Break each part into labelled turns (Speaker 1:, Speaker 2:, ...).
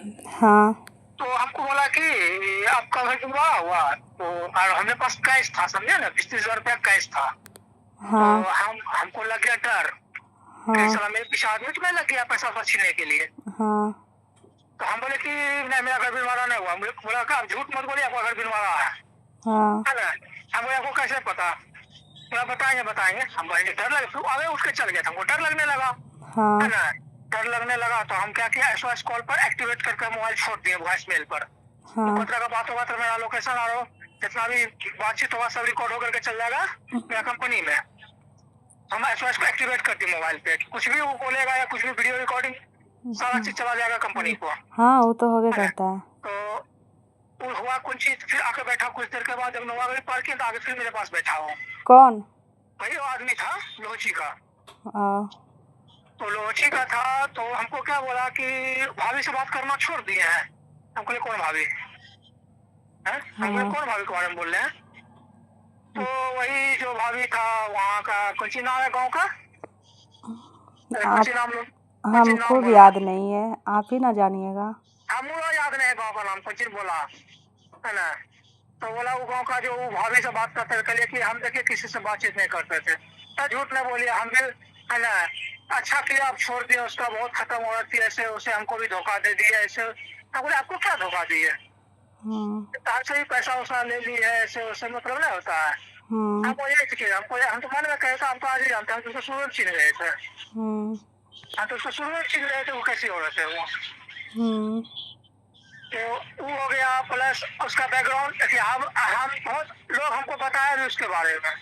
Speaker 1: हाँ
Speaker 2: तो हमको बोला कि आपका घर जुड़वा हुआ, तो और हमारे पास कैश था, समझे ना, 20-30 हजार रुपया कैश था। तो
Speaker 1: हाँ
Speaker 2: हमको लग गया डर,
Speaker 1: हाँ
Speaker 2: कैसा मेरे पीछे आदमी तो नहीं लग गया पैसा छीनने के लिए।
Speaker 1: हाँ
Speaker 2: तो हम बोले कि नहीं, मेरा घर बनवाना नहीं हुआ। मुझे बोला कि आप झूठ मत बोलिए, आपका घर बनवाना
Speaker 1: हाँ
Speaker 2: है ना। हम बोले आपको कैसे पता? बोला बताएंगे बताएंगे। हम बोले डर लगे, फिर आगे उठ के चल गया था, हमको डर लगने लगा, है
Speaker 1: हाँ
Speaker 2: ना। डर लगने लगा तो हम क्या किया, एसओएस कॉल पर एक्टिवेट करके मोबाइल छोड़ दिए वॉइस मेल पर। तो
Speaker 1: हाँ
Speaker 2: पत्र का बात होगा तो मेरा लोकेशन आ रहा हो, जितना भी बातचीत होगा सब रिकॉर्ड होकर के चल जाएगा मेरा कंपनी में। हम एसओएस को एक्टिवेट कर दिए मोबाइल पे, कुछ भी वो बोलेगा या कुछ भी वीडियो रिकॉर्डिंग सारा चीज चला जाएगा कंपनी को,
Speaker 1: हाँ वो तो होबे
Speaker 2: है ना।
Speaker 1: करता है।
Speaker 2: तो वो हुआ कुछ चीज, फिर आके बैठा कुछ देर के बाद, जब नवागढ़ पार किया तो आगे फिर मेरे पास बैठा हो।
Speaker 1: कौन?
Speaker 2: वही वो आदमी था लोची का।
Speaker 1: आ,
Speaker 2: तो लोची का था, तो हमको क्या बोला कि भाभी से बात करना छोड़ दिए हैं। हम बोले कौन भाभी है? हम बोले
Speaker 1: हाँ
Speaker 2: कौन भाभी के बारे में बोल रहे हैं? तो वही जो भाभी था वहाँ का, कौन सी नाम है गाँव का, कौन सी
Speaker 1: आप
Speaker 2: नाम लोग, कौन सी
Speaker 1: हमको
Speaker 2: नाम
Speaker 1: भी
Speaker 2: बोला,
Speaker 1: याद नहीं है, आप ही ना जानिएगा।
Speaker 2: हमको याद नहीं है गाँव का नाम, कौन सी बोला, है ना। तो बोला वो गाँव का जो वो भाभी से बात करते थे कि हम देखिए किसी से बातचीत नहीं करते थे। तो झूठ नहीं बोलिए, हम भी, है ना। अच्छा किया आप छोड़ दिए, उसका बहुत खत्म हो रही थी, ऐसे उसे हमको भी धोखा दे दिया ऐसे। हम बोले आपको क्या धोखा दिए, आपसे ही पैसा वैसा ले ली है, ऐसे वैसे मतलब नहीं होता है। हमको यही चाहिए, हम तो मन में कहता, हम तो आज ही जानते हैं, हम तो उसको शुरू में छीन रहे थे। हाँ तो उसको शुरू में छीन रहे थे, वो कैसे हो रहे थे वो। तो वो हो गया, प्लस उसका बैकग्राउंड देखिए। हम बहुत लोग हमको बताया भी उसके बारे में।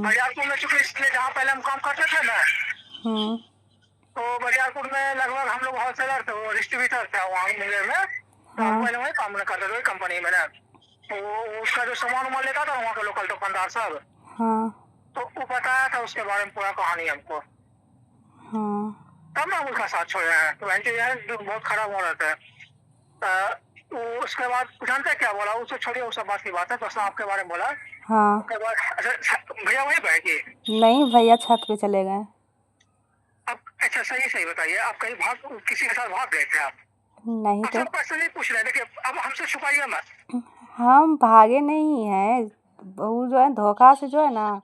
Speaker 2: बरियारपुर में चूंकि इसलिए जहाँ पहले हम काम करते थे ना, तो बरियारपुर में लगभग हम लोग होलसेलर थे, वो डिस्ट्रीब्यूटर थे वहाँ मिले में। तो हम पहले वही काम करते थे, वही कंपनी में ना। तो उसका जो सामान वामान लेता था वहाँ के लोकल दुकानदार सब, तो वो बताया था उसके बारे में पूरा कहानी हमको। तब ना हम उसका साथ छोड़े हैं। तो वैसे यार जो बहुत खराब हो रहा था। वो उसके बाद जानते हैं क्या बोला, उससे छोड़िए, वो सब बात की बात है, बस आपके बारे में बोला।
Speaker 1: हाँ
Speaker 2: उसके बाद अच्छा भैया वहीं बैठिए।
Speaker 1: नहीं भैया छत पे चले गए।
Speaker 2: अब अच्छा सही सही बताइए, आप कहीं भाग, किसी के साथ भाग गए थे आप?
Speaker 1: नहीं
Speaker 2: आपसे
Speaker 1: तो
Speaker 2: हम क्वेश्चन नहीं पूछ रहे हैं, देखिए अब हमसे छुपाइए मत।
Speaker 1: हम भागे नहीं हैं, वो जो है धोखा से जो है ना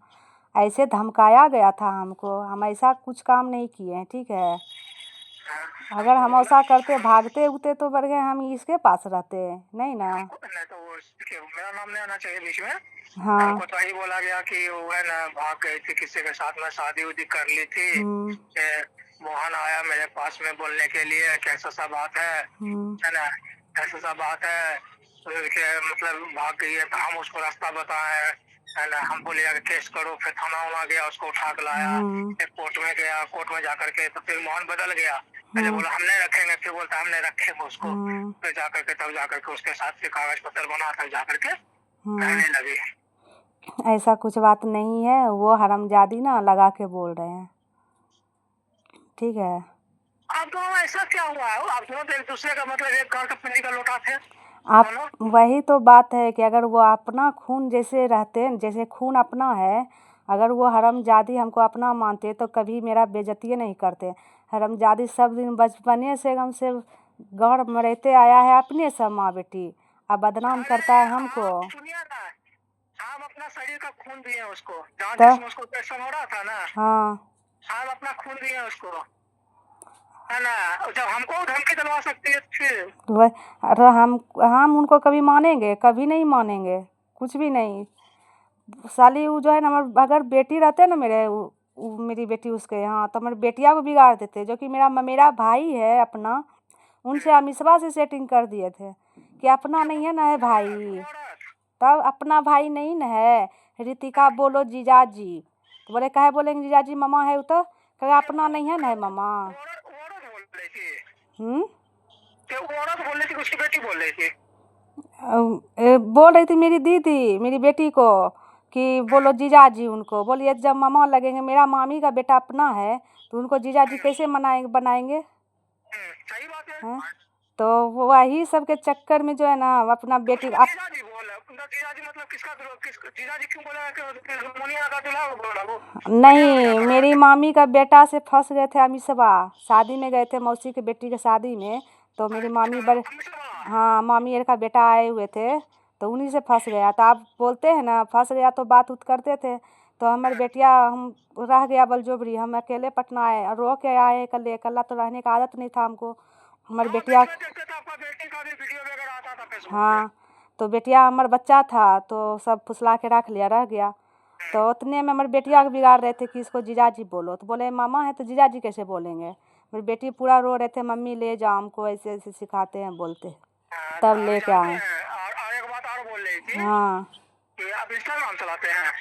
Speaker 1: ऐसे धमकाया गया था हमको, हम ऐसा कुछ काम नहीं किए हैं, ठीक है। अगर
Speaker 2: हमको
Speaker 1: हम
Speaker 2: बोला
Speaker 1: ऐसा करते भागते उगते तो बढ़िया हम इसके पास रहते, नहीं ना।
Speaker 2: हमको नहीं तो वो देखिए मेरा नाम नहीं आना चाहिए बीच में।
Speaker 1: हाँ
Speaker 2: हमको तो यही बोला गया कि वो है ना भाग गई थी, किसी के साथ में शादी उदी कर ली थी। मोहन आया मेरे पास में बोलने के लिए कैसा सा बात है ना, कैसा सा बात है। तो मतलब भाग गई है, तो हम उसको रास्ता बताए, है ना। हम बोले कि केस करो, फिर थाना वाना गया, उसको उठा के लाया, फिर कोर्ट में गया, कोर्ट में जाकर के तो फिर मोहन बदल गया। पहले बोला हम नहीं रखेंगे, फिर बोलता हम नहीं रखेंगे उसको। फिर जाकर के तब जाकर के उसके साथ फिर कागज पत्र बना कर जाकर के रहने लगी।
Speaker 1: ऐसा कुछ बात नहीं है, वो हरामजादी ना लगा के बोल रहे हैं, ठीक है।
Speaker 2: आप दोनों ऐसा क्या हुआ है, आप दोनों तो एक दूसरे का मतलब एक कार का पिंडी का लोटा थे
Speaker 1: आप
Speaker 2: दोनों।
Speaker 1: वही तो बात है कि अगर वो अपना खून जैसे रहते, जैसे खून अपना है, अगर वो हरामजादी हमको अपना मानते तो कभी मेरा बेइज्जती नहीं करते। हरामजादी सब दिन बचपने से हमसे गाँव में रहते आया है, अपने सब माँ बेटी, अब बदनाम
Speaker 2: अरे
Speaker 1: करता है हमको।
Speaker 2: आप सुनिए ना, हम अपना शरीर का खून दिए उसको, जहाँ
Speaker 1: तो
Speaker 2: जिसमें उसको ऑपरेशन हो रहा था ना,
Speaker 1: हाँ
Speaker 2: हम अपना खून दिए उसको, है ना। और जब हमको धमकी दिलवा सकती है फिर।
Speaker 1: वह अरे हम उनको कभी मानेंगे? कभी नहीं मानेंगे, कुछ भी नहीं। साली वो जो है ना, अगर बेटी रहते ना मेरे, मेरी बेटी उसके यहाँ, तो मेरी बेटिया को बिगाड़ देते, जो कि मेरा भाई है अपना। उनसे अमिशवा से सेटिंग कर दिए थे कि अपना नहीं है ना है भाई, तब अपना भाई नहीं न है। रितिका बोलो जीजाजी, तो बोले काहे बोलेंगे जीजाजी, मामा है वो तो कहे अपना नहीं है ना है मामा।
Speaker 2: औरत बोल रही थी, उसकी बेटी बोल रही थी।
Speaker 1: बोल रही थी मेरी दीदी मेरी बेटी को कि बोलो जीजाजी, उनको बोलिए जब मामा लगेंगे, मेरा मामी का बेटा अपना है तो उनको जीजाजी कैसे मनाएंगे बनाएंगे,
Speaker 2: सही बात है।
Speaker 1: हैं। तो वही सब के चक्कर में जो है ना अपना बेटी आप
Speaker 2: जीजाजी बोला, जीजाजी मतलब किसका जीजाजी क्यों बोला कि मोनिया का दूल्हा बोला वो, बढ़िया हो
Speaker 1: नहीं,
Speaker 2: जाता
Speaker 1: मेरी
Speaker 2: है।
Speaker 1: मामी का बेटा से फंस गए थे अमिशवा, शादी में गए थे मौसी की बेटी के शादी में, तो मेरी मामी बड़े, हाँ मामी एर का बेटा आए हुए थे तो उन्हीं से फंस गया। तो आप बोलते हैं ना फंस गया तो बात उत करते थे, तो हमारे बेटिया हम रह गया बलजोबरी, हम अकेले पटना आए और रो के आए कल, कल्ला तो रहने का आदत नहीं था हमको। हमारी बेटिया, हाँ तो बेटिया हमारा बच्चा था तो सब फुसला के रख लिया, रह गया। तो उतने में हमारी बेटिया को बिगाड़ रहे थे कि इसको जीजाजी बोलो, तो बोले मामा है तो जीजाजी कैसे बोलेंगे। मेरी बेटी पूरा रो रहे थे मम्मी ले जाओ हमको, ऐसे ऐसे सिखाते हैं बोलते, तब लेके आए।
Speaker 2: और एक बात और बोल रही थी
Speaker 1: हाँ
Speaker 2: कि आप इंस्टाग्राम चलाते हैं?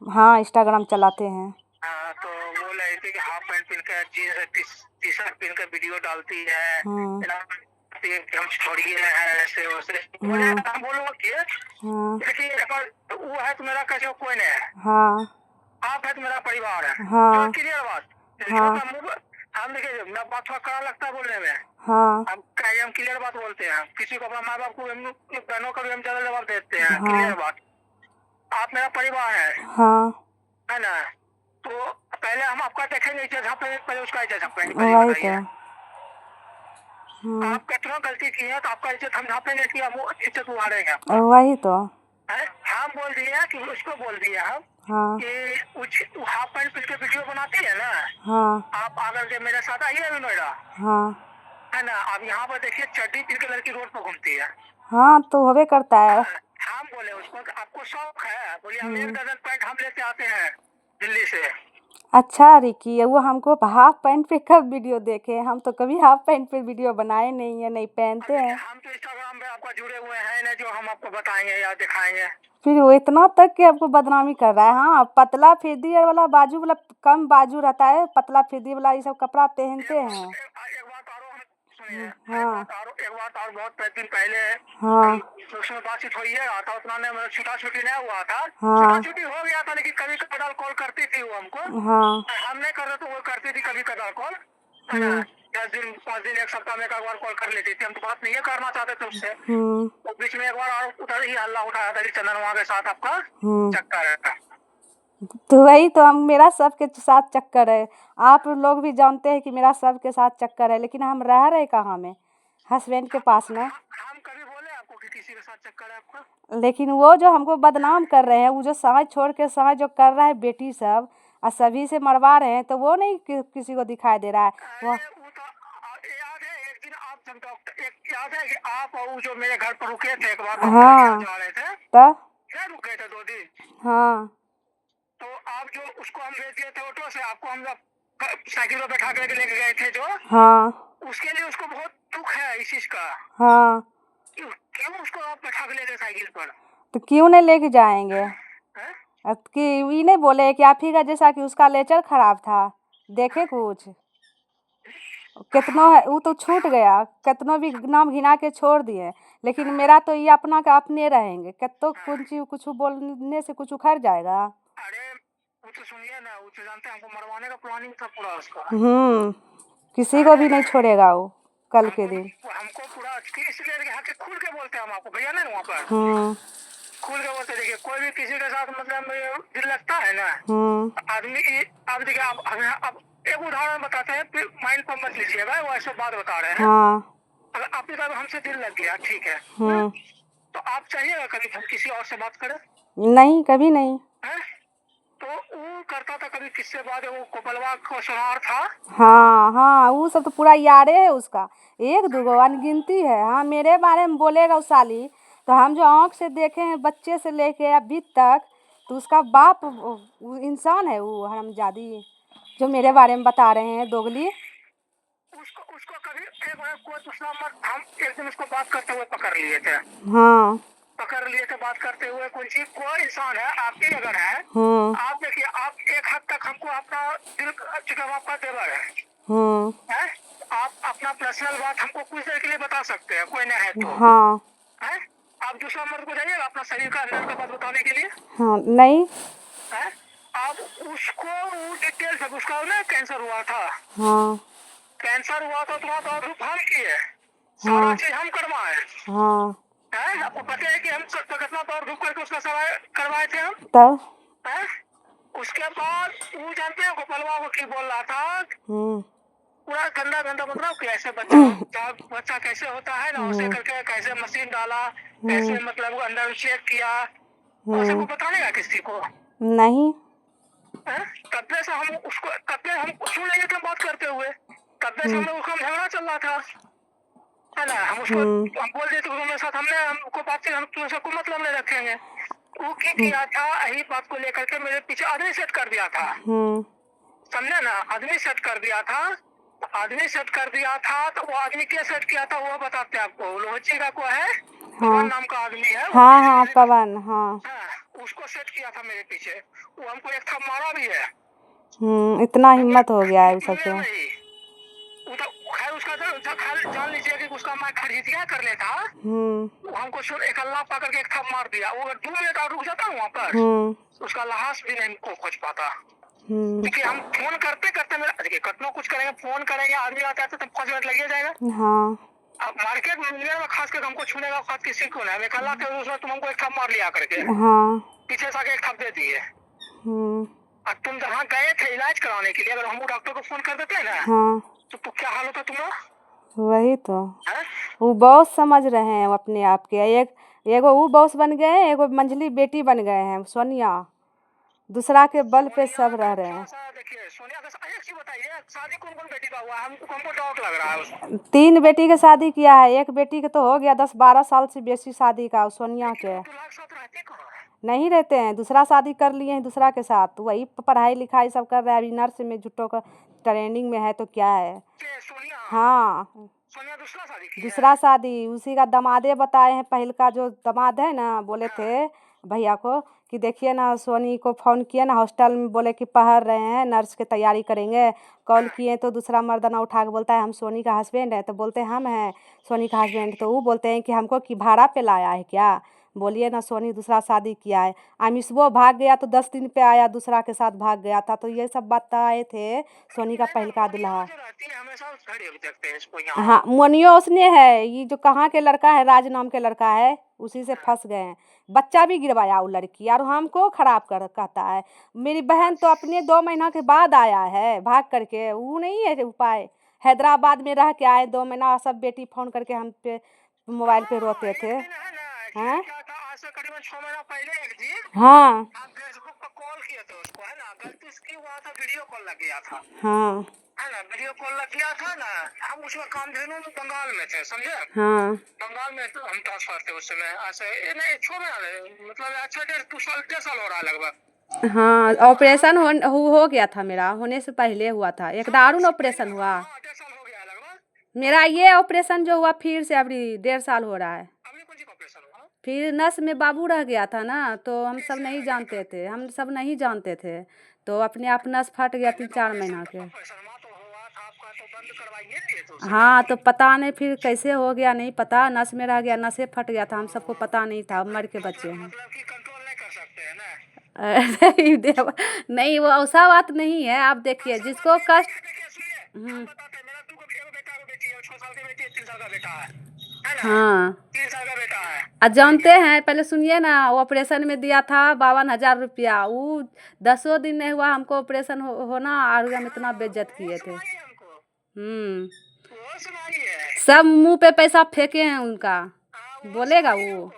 Speaker 1: हाँ इंस्टाग्राम चलाते हैं।
Speaker 2: हाँ, तो बोल रही थी कि हाफ पैंट पहन कर जीन्स टी शर्ट पहन कर वीडियो डालती है, हम छोड़िए ऐसे वैसे। हम बोलो देखिए वो है तो मेरा कैसे कोई नहीं है,
Speaker 1: हाँ
Speaker 2: आप है तो मेरा परिवार है।
Speaker 1: हाँ
Speaker 2: क्लियर बात।
Speaker 1: हाँ
Speaker 2: हम देखिए मेरा बात थोड़ा कड़ा लगता है बोलने में,
Speaker 1: हाँ
Speaker 2: हम क्लियर बात बोलते हैं। किसी को अपना माँ बाप को बहनों का भी हम ज्यादा जवाब देते हैं। क्लियर बात। आप मेरा परिवार है,
Speaker 1: हाँ
Speaker 2: है ना। तो पहले हम आपका देखेंगे इज्जत झापेंगे, पहले उसका इज्जत झापेंगे।
Speaker 1: वही तो।
Speaker 2: आप कितना गलती की है तो आपका इज्जत हम झापेंगे कि हम इज्जत उड़ाएंगे।
Speaker 1: वही तो
Speaker 2: हम बोल दिए कि उसको बोल दिया हम
Speaker 1: हाँ
Speaker 2: कि हाफ पैंट पहन के वीडियो बनाती है ना,
Speaker 1: हाँ
Speaker 2: आप आकर के मेरे साथ आइए अभी नोएडा,
Speaker 1: हाँ
Speaker 2: है ना। अब यहाँ पर देखिए चड्डी पहन के लड़की रोड पर घूमती है।
Speaker 1: हाँ तो होवे करता है।
Speaker 2: हम बोले उसको कि आपको शौक है, बोलिए हम 1 दर्जन पैंट हम लेते आते हैं दिल्ली से।
Speaker 1: अच्छा रिकी, वो हमको हाफ पैंट पे कब वीडियो देखे, हम तो कभी हाफ पैंट पे वीडियो बनाए नहीं है, नहीं पहनते हैं।
Speaker 2: हम तो इंस्टाग्राम पे आपका जुड़े हुए हैं ना, जो हम आपको बताएंगे या दिखाएंगे।
Speaker 1: फिर वो इतना तक के आपको बदनामी कर रहा है। हाँ पतला फिरदी वाला बाजू वाला कम बाजू रहता है, पतला फिरदी वाला ये सब कपड़ा पहनते हैं।
Speaker 2: एक बात और सुनिए,
Speaker 1: हाँ
Speaker 2: एक बात और बहुत दिन पहले
Speaker 1: हाँ
Speaker 2: उसमें बातचीत हुई है आता, उतना ने मतलब छुटा छुटी नहीं हुआ था।
Speaker 1: हाँ
Speaker 2: छुटा छुटी हो गया था, लेकिन कभी कभार कॉल करती थी वो हमको।
Speaker 1: हाँ
Speaker 2: हम नहीं कर रहे तो वो करती थी कभी कभार कॉल, है ना। 10 दिन 5 दिन 1 सप्ताह में एक बार कॉल कर लेती थी। हम तो बात नहीं करना चाहते थे उससे। तो बीच में एक बार और उधर ही हल्ला उठाया था कि चंदन वहाँ के साथ आपका चक्कर है।
Speaker 1: तो वही तो, हम मेरा सबके साथ चक्कर है। आप लोग भी जानते हैं कि मेरा सबके साथ चक्कर है, लेकिन हम रह रहे कहाँ में, हस्बैंड के पास ना।
Speaker 2: हम कभी बोले आपको कि किसी के साथ चक्कर है आपका?
Speaker 1: लेकिन वो जो हमको बदनाम कर रहे हैं, वो जो समाज छोड़ के समाज जो कर रहा है बेटी सब और सभी से मरवा रहे हैं, तो वो नहीं किसी को दिखाई दे रहा है। वो
Speaker 2: याद है एक दिन आप जब डॉक्टर, एक याद है कि आप और जो मेरे घर पर रुके थे एक बार,
Speaker 1: हाँ
Speaker 2: जा रहे थे
Speaker 1: तब,
Speaker 2: क्या रुके थे 2 दिन?
Speaker 1: हाँ
Speaker 2: तो आप जो उसको हम भेज दिए थे ऑटो से, आपको हम साइकिल पर बैठा कर लेके गए थे जो,
Speaker 1: हाँ
Speaker 2: उसके लिए उसको बहुत दुख है इस चीज का।
Speaker 1: हाँ
Speaker 2: क्यों उसको आप बैठा के ले गए साइकिल पर?
Speaker 1: तो क्यों नहीं लेके जाएंगे। अब कि ये नहीं बोले कि आप ही का जैसा कि उसका नेचर खराब था, देखे कुछ कितना है वो तो छूट गया, कितना भी नाम घिना के छोड़ दिए, लेकिन मेरा तो ये अपना का अपने रहेंगे। कितो कुछ बोलने से कुछ उखड़ जाएगा।
Speaker 2: अरे वो तो सुनिए ना, वो तो जानते हैं हमको मरवाने का प्लानिंग था पूरा उसका।
Speaker 1: किसी को भी नहीं छोड़ेगा वो कल के दिन।
Speaker 2: हमको पूरा इसलिए खुल के बोलते हैं हम आपको भैया ना वहाँ पर, खुल के बोलते। देखिए कोई भी किसी के साथ मतलब दिल लगता है ना आदमी। अब देखिए अब एक उदाहरण बताते हैं, फिर माइंड पर मत लीजिएगा, वो ऐसे बात बता रहे हैं। अगर आपके साथ हमसे दिल लग गया ठीक है, तो आप चाहिएगा कभी हम किसी और से बात करें? नहीं,
Speaker 1: कभी नहीं
Speaker 2: है? तो वो करता था कभी किससे बात, वो कोपलवा को सुनार था।
Speaker 1: हाँ हाँ वो सब तो पूरा यारे है उसका, 1-2 अनगिनती है। हाँ मेरे बारे में बोलेगा उस साली, तो हम जो आँख से देखे हैं बच्चे से लेके अभी तक, तो उसका बाप इंसान है वो हरामजादी जो मेरे बारे में बता रहे हैं दोगली।
Speaker 2: उसको कभी एक बार कोई दूसरा मत, हम एक दिन उसको बात करते हुए पकड़ लिए थे।
Speaker 1: हाँ
Speaker 2: पकड़ लिए थे बात करते हुए। कोई इंसान है आपकी अगर है, आप देखिए, आप एक हद तक हमको अपना दिल चिकन आपका देवर है? आप अपना पर्सनल बात हमको कुछ देर के लिए बता सकते हैं, कोई नहीं है तो। है? आप दूसरा मर्द को जाइए अपना शरीर का अंदर का बात बताने के लिए।
Speaker 1: नहीं
Speaker 2: है? आप उसको डिटेल सब, उसका ना कैंसर हुआ था। कैंसर हुआ था तो हम किए, सारा चीज हम करवाए। आपको पता है कि हम कितना दौड़ धूप करके उसका सवाल करवाए थे हम तब। उसके बाद वो जानते हैं गोपालवा को की बोल रहा था पूरा गंदा गंदा मतलब कैसे बच्चा बच्चा कैसे होता है ना, उसे करके कैसे मशीन डाला, कैसे मतलब अंदर चेक किया, और सबको बताने का किसी को
Speaker 1: नहीं।
Speaker 2: कब्जे से हम उसको कब्जे हम सुन लेंगे थे बात करते हुए, कब्जे से हम लोग उसका झगड़ा चल रहा था, है ना। हम उसको हम बोल देते मेरे साथ हमने हमको बात की, हम तुमसे कोई मतलब नहीं रखेंगे। वो क्या किया था, यही बात को लेकर के मेरे पीछे आदमी सेट कर दिया था, समझे ना। आदमी सेट कर दिया था, आदमी सेट कर दिया था। तो वो आदमी क्या सेट किया था वो बताते आपको। लोहची का को है, पवन नाम का आदमी है।
Speaker 1: हाँ हाँ पवन, हाँ
Speaker 2: उसको सेट किया था मेरे पीछे। वो हमको एक था मारा भी है।
Speaker 1: इतना हिम्मत हो गया है सबके।
Speaker 2: वो तो खैर उसका जान लीजिए कि उसका मैं खरीदिया कर लेता, हमको एक अल्लाह पा करके एक थप मार दिया। वो अगर 2 मिनट और रुक जाता वहाँ पर, उसका लाश भी नहीं को खोज पाता। क्योंकि हम फोन करते करते देखिए कतना कुछ करेंगे, फोन करेंगे, आदमी आता है तो 5 मिनट लग जाएगा। अब मार्केट में खास कर हमको छूने का खास किसी को नहीं, अल्लाह के उसमें तुम हमको एक थप मार लिया करके, पीछे से आके एक थप दे दिए। और तुम जहाँ गए थे इलाज कराने के लिए, अगर हम डॉक्टर को फोन कर देते ना, तो क्या हाल होता तुम्हारा।
Speaker 1: वही तो वो बहुत समझ रहे हैं अपने आप के। एगो वो बॉस बन गए हैं, एगो मंझली बेटी बन गए हैं सोनिया, दूसरा के बल पे सब रह रहे हैं।
Speaker 2: देखिए सोनिया का एक चीज बताइए, शादी कौन कौन बेटी का हुआ, हमको डाउट लग रहा है।
Speaker 1: 3 बेटी के शादी किया है, एक बेटी के तो हो गया 10-12 साल से बेसी शादी का। सोनिया के नहीं रहते हैं, दूसरा शादी कर लिए हैं दूसरा के साथ। वही पढ़ाई लिखाई सब कर रहा है, अभी नर्स में जुटो का ट्रेनिंग में है। तो क्या है, हाँ दूसरा शादी उसी का दमादे बताए हैं। पहल का जो दमाद है ना, बोले थे भैया को कि देखिए ना, सोनी को फ़ोन किए ना हॉस्टल में, बोले कि पढ़ रहे हैं, नर्स की तैयारी करेंगे। कॉल किए तो दूसरा मर्दाना उठा के बोलता है हम सोनी का हस्बैंड है। तो बोलते हैं हम हैं सोनी का हस्बैंड। तो वो बोलते हैं कि हमको कि भाड़ा पे लाया है क्या। बोलिए ना, सोनी दूसरा शादी किया है। अमिशबो भाग गया तो 10 दिन पे आया, दूसरा के साथ भाग गया था। तो ये सब बताए थे सोनी का पहल का दूल्हा। हाँ मोनियो उसने है, ये जो कहाँ के लड़का है, राज नाम के लड़का है, उसी से फंस गए हैं। बच्चा भी गिरवाया वो लड़की, और हमको खराब कर कहता है। मेरी बहन तो अपने 2 महीना के बाद आया है भाग करके, वो नहीं है उपाय। हैदराबाद में रह के आए 2 महीना, सब बेटी फोन करके हम पे मोबाइल पे रोते थे। हाँ
Speaker 2: करीबन 6 महीना पहले एक दिन
Speaker 1: हाँ
Speaker 2: फेसबुक पर कॉल किया था उसको, है ना, गलती से हुआ था, वीडियो कॉल लग गया था,
Speaker 1: हाँ
Speaker 2: है ना, वीडियो कॉल लग गया था ना। हम उसमें कामधेनु में बंगाल में थे, समझे।
Speaker 1: हाँ
Speaker 2: बंगाल में तो हम ट्रांसफर थे उस समय। ऐसे नहीं 6 महीना मतलब अच्छा 1.5 साल हो रहा है लगभग।
Speaker 1: हाँ ऑपरेशन हो गया था मेरा, होने से पहले हुआ था। एक दारुण ऑपरेशन हुआ
Speaker 2: 1.5 साल हो गया लगभग
Speaker 1: मेरा। ये ऑपरेशन जो हुआ फिर से अभी 1.5 साल हो रहा है।
Speaker 2: अभी कौन सी ऑपरेशन हुआ।
Speaker 1: फिर नस में बाबू रह गया था ना, तो हम सब नहीं जानते थे, हम सब नहीं जानते थे। तो अपने आप नस फट गया 3-4 महीना के। हाँ तो पता नहीं फिर कैसे हो गया नहीं पता, नस में रह गया, नसें फट गया था, हम सबको पता नहीं था, मर के बच्चे हैं।
Speaker 2: कंट्रोल नहीं कर सकते हैं ना।
Speaker 1: नहीं देवा नहीं, वो ऐसा बात नहीं है। आप देखिए जिसको कष्ट हाँ
Speaker 2: 3 साल का बेटा है।
Speaker 1: आज जानते हैं, पहले सुनिए ना, वो ऑपरेशन में दिया था 52,000 रुपया। वो 10 दिन नहीं हुआ हमको ऑपरेशन होना, और हम इतना बेइज्जत किए थे। सब मुंह पे पैसा फेंके हैं उनका, बोलेगा वो।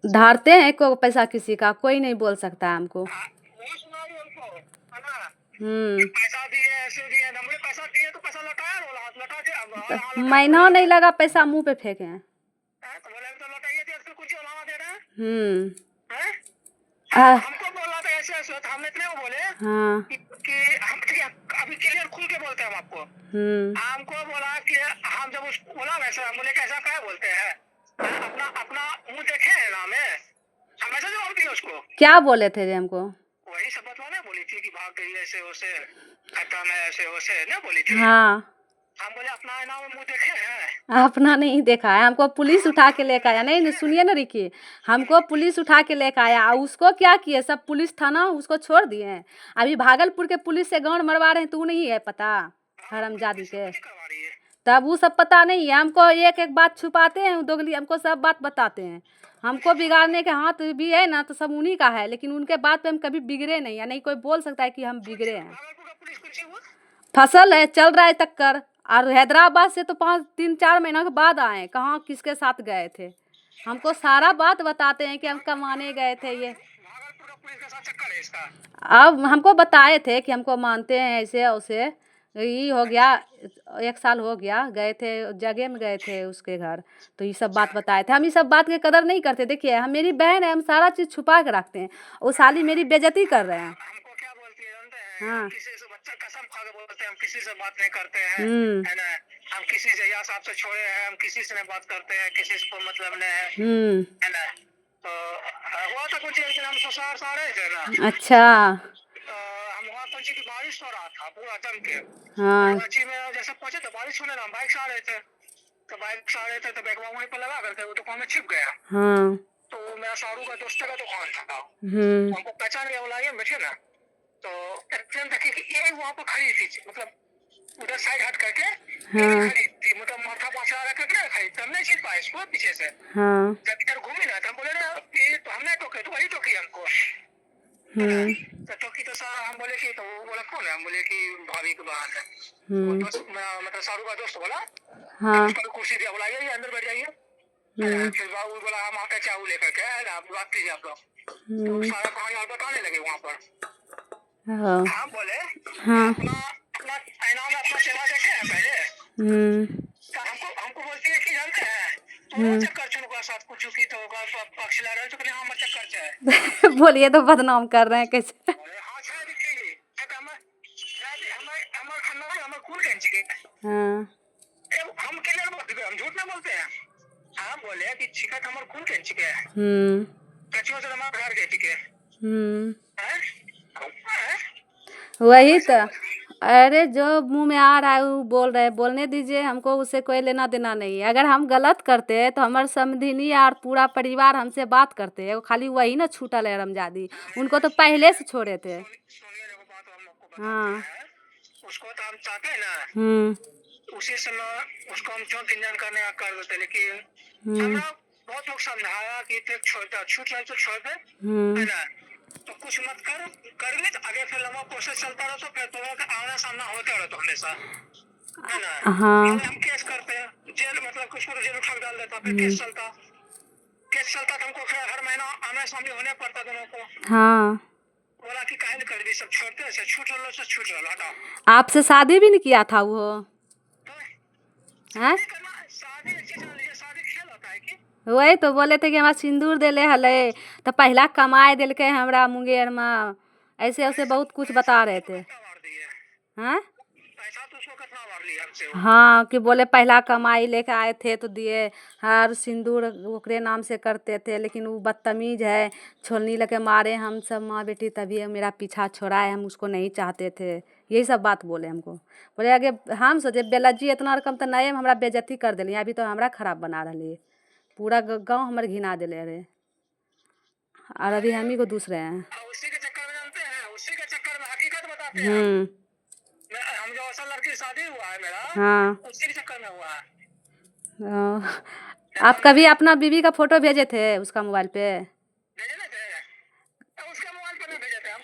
Speaker 1: धारते हैं को पैसा किसी का, कोई नहीं बोल सकता है हमको।
Speaker 2: पैसा दिए, ऐसे दिए, हमने पैसा दिए तो पैसा लौटाया, लौटा दिया।
Speaker 1: महीना नहीं लगा, पैसा मुंह पे फेंके हैं।
Speaker 2: तो बोले तो लौटाइए, तो कुछ अलावा दे रहे हैं। हमको बोला था ऐसे ऐसे, तो हमने इतने को बोले कि हम अभी क्लियर खुल के बोलते हैं हम आपको। हमको बोला कि हम जब उसको बोला वैसे, हम बोले कैसा क्या बोलते हैं, अपना अपना मुंह देखे है ना में, हम ऐसे जवाब दिए उसको।
Speaker 1: क्या बोले थे हमको,
Speaker 2: वही सब बतवाने बोली थी कि भाग गई ऐसे वैसे, खत्म है ऐसे वैसे ना बोली थी।
Speaker 1: हाँ
Speaker 2: हम बोले अपना आईना में मुंह देखे हैं।
Speaker 1: अपना नहीं देखा है, हमको पुलिस उठा के लेकर आया। नहीं सुनिए ना रिकी, हमको पुलिस उठा के लेकर आया। उसको क्या किए, सब पुलिस थाना उसको छोड़ दिए हैं। अभी भागलपुर के पुलिस से गांड मरवा रहे हैं, तू नहीं है पता हरामजादी के। तब वो सब पता नहीं है हमको, एक एक बात छुपाते हैं दोगली, हमको सब बात बताते हैं। हमको बिगाड़ने के हाथ भी है ना तो सब उन्हीं का है, लेकिन उनके बात पे हम कभी बिगड़े नहीं, या नहीं कोई बोल सकता है कि हम बिगड़े हैं।
Speaker 2: भागलपुर का पुलिस कुछ हुआ?
Speaker 1: फसल है, चल रहा है टक्कर। और हैदराबाद से तो 3-4 महीना के बाद आए, कहाँ किसके साथ गए थे, हमको सारा बात बताते हैं कि हम कमाने गए थे ये।
Speaker 2: भागलपुर का पुलिस के साथ चक्कर है इसका।
Speaker 1: अब हमको बताए थे कि हमको मानते हैं ऐसे वैसे, ये हो गया 1 साल हो गया, गए थे जगह में, गए थे उसके घर, तो ये सब बात बताए थे। हम ये सब बात की कदर नहीं करते। देखिए हम, मेरी बहन है, हम सारा चीज़ छुपा के रखते हैं। वो साली मेरी बेइज्जती कर रहे हैं।
Speaker 2: हमको क्या बोलती है जानते हैं?
Speaker 1: हाँ।
Speaker 2: हम किसी से बच्चा कसम खा के बोलते हैं हम किसी से बात नहीं करते हैं, है ना। हम किसी से या साहब से छोड़े हैं, हम किसी से नहीं बात करते हैं, किसी से कोई मतलब नहीं है ना। तो हुआ था कुछ, लेकिन हम ससुराल से आ रहे थे ना।
Speaker 1: अच्छा।
Speaker 2: हम वहाँ पहुंचे कि बारिश हो रहा था पूरा जम के।
Speaker 1: हाँ।
Speaker 2: कराची में जैसे पहुंचे तो बारिश होने लगा, बाइक से आ रहे थे, तो बाइक से आ रहे थे तो बैग वहीं पर लगा करके वो दुकान में छिप गया।
Speaker 1: हाँ।
Speaker 2: तो मेरा शाहरुख का दोस्त का दुकान था, हमको पहचान गया, बोला ये बैठे ना। तो ट्रेन देखी कि ये वहाँ पर खड़ी थी, मतलब उधर साइड हट करके खड़ी थी, मतलब माथा पाछा रख करके खड़ी, तब नहीं छिप पाए इसको पीछे से। जब इधर घूमी ना तो हम बोले ना ये तो हमने टोके, तो वही टोकी हमको। तो टोकी तो सारा हम बोले कि, तो वो बोला कौन है, हम बोले कि भाभी की बात है। वो दोस्त मतलब शाहरुख का दोस्त बोला, उसको कुर्सी दिया, बोला ये अंदर बैठ जाइए। फिर बाबू बोला हम आके चावल लेकर के है ना, बात कीजिए आप लोग। तो सारा कहानी आप बताने लगे वहाँ पर। हम बोले अपना अपना आईना में अपना चेहरा देखे हैं पहले। तो हमको बोलती है कि जानते हैं तो चक्कर चुनका साथ कुछ की तो पक्ष ला रहे, तो कहते हाँ मैं चक्कर चाहे।
Speaker 1: बोलिए तो बदनाम कर रहे हैं कैसे।
Speaker 2: हाँ शायद देखिए एक हमारे खाना में हमारे कूल कैंची के। हम क्लियर बोलते हैं, हम झूठ नहीं बोलते हैं। हाँ बोले कि चिकट हमारे कूल कैंची के है, कचुआ से हमारे घर गए टिके।
Speaker 1: वही तो, अरे जो मुंह में आ रहा है वो बोल रहे हैं, बोलने दीजिए, हमको उससे कोई लेना देना नहीं है। अगर हम गलत करते हैं तो हमारे समधिनी और पूरा परिवार हमसे बात करते हैं, खाली वही ना छूटल है रमजादी, उनको तो पहले से छोड़े थे। हाँ।
Speaker 2: उसको तो हम चाहते हैं ना उसी समय उसको हम क्यों गिंजन करने का कर देते, लेकिन हमरा बहुत लोग समझाया कि छूट रहे तो छोड़ दे, है ना। तो कुछ मत कर ले तो आगे फिर लंबा प्रोसेस चलता रहो, तो फिर तुम्हारा आना सामना होता रहो तो हमेशा, है ना। हम केस करते हैं, जेल मतलब कुछ को जेल उठा डाल देता, फिर केस चलता तो हमको फिर हर महीना आमने सामने होने पड़ता दोनों को। हाँ। बोला कि काहे नहीं कर दी, सब छोड़ते हैं, छूट रहा हटा। आपसे शादी भी नहीं किया था वो? हैं? शादी अच्छी चल रही है, शादी खेल होता है कि? वही तो बोले थे कि हमारा सिंदूर देले हले तो पहला कमाए दिल के हमरा मुंगेर में, ऐसे ऐसे बहुत कुछ बता रहे थे। हाँ हाँ, कि बोले पहला कमाई लेके आए थे तो दिए, हर सिंदूर ओकरे नाम से करते थे, लेकिन वो बदतमीज है, छोलनी लेके मारे हम सब माँ बेटी, तभी मेरा पीछा छोड़ाए, हम उसको नहीं चाहते थे, यही सब बात बोले हमको। बोले आगे हम सोचे बेलज्जी इतना रकम तो नए हमरा बेइज्जती कर दिली, अभी तो हमरा खराब बना रही, पूरा गांव हमारे घिना दिले रहे, और अभी हम ही को दूसरे हैं। उसी के चक्कर में जानते हैं, उसी के चक्कर में हकीकत बताते हैं। हम जो असल लड़की शादी हुआ है मेरा, हाँ, उसी के चक्कर में हुआ है। आप कभी अपना बीवी का फोटो भेजे थे उसका मोबाइल पे? भेजे थे, उसका मोबाइल पे नहीं भेजे थे हम।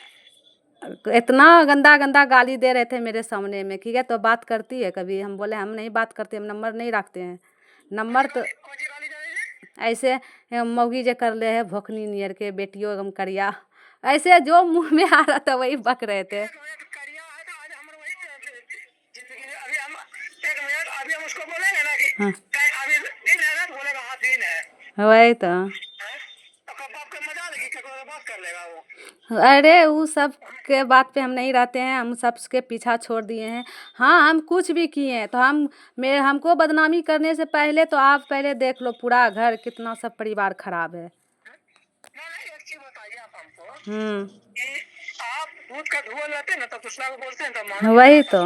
Speaker 2: इतना गंदा गंदा गाली दे रहे थे मेरे सामने में, ठीक है तो बात करती है कभी? हम बोले हम नहीं बात करते, हम नंबर नहीं रखते हैं, नंबर तो ऐसे मौगी जे कर ले है भोखनी नियर के बेटियों गम करिया, ऐसे जो मुंह में आ रहा था वही बक रहे थे। अभी हम उसको बोलेंगे ना कि अभी दिन है ना, तो बोलेगा हाँ दिन है, वही तो बाप का मजा लेगी, बात कर लेगा वो। अरे वो सब के बात पे हम नहीं रहते हैं, हम सबके पीछा छोड़ दिए हैं। हाँ हम कुछ भी किए हैं तो हमको बदनामी करने से पहले तो आप पहले देख लो पूरा घर कितना सब परिवार खराब है। एक चीज बताइए आप हमको कि आप दूध का धुआं लेते हैं ना तो दूसरा को बोलते हैं तो वही तो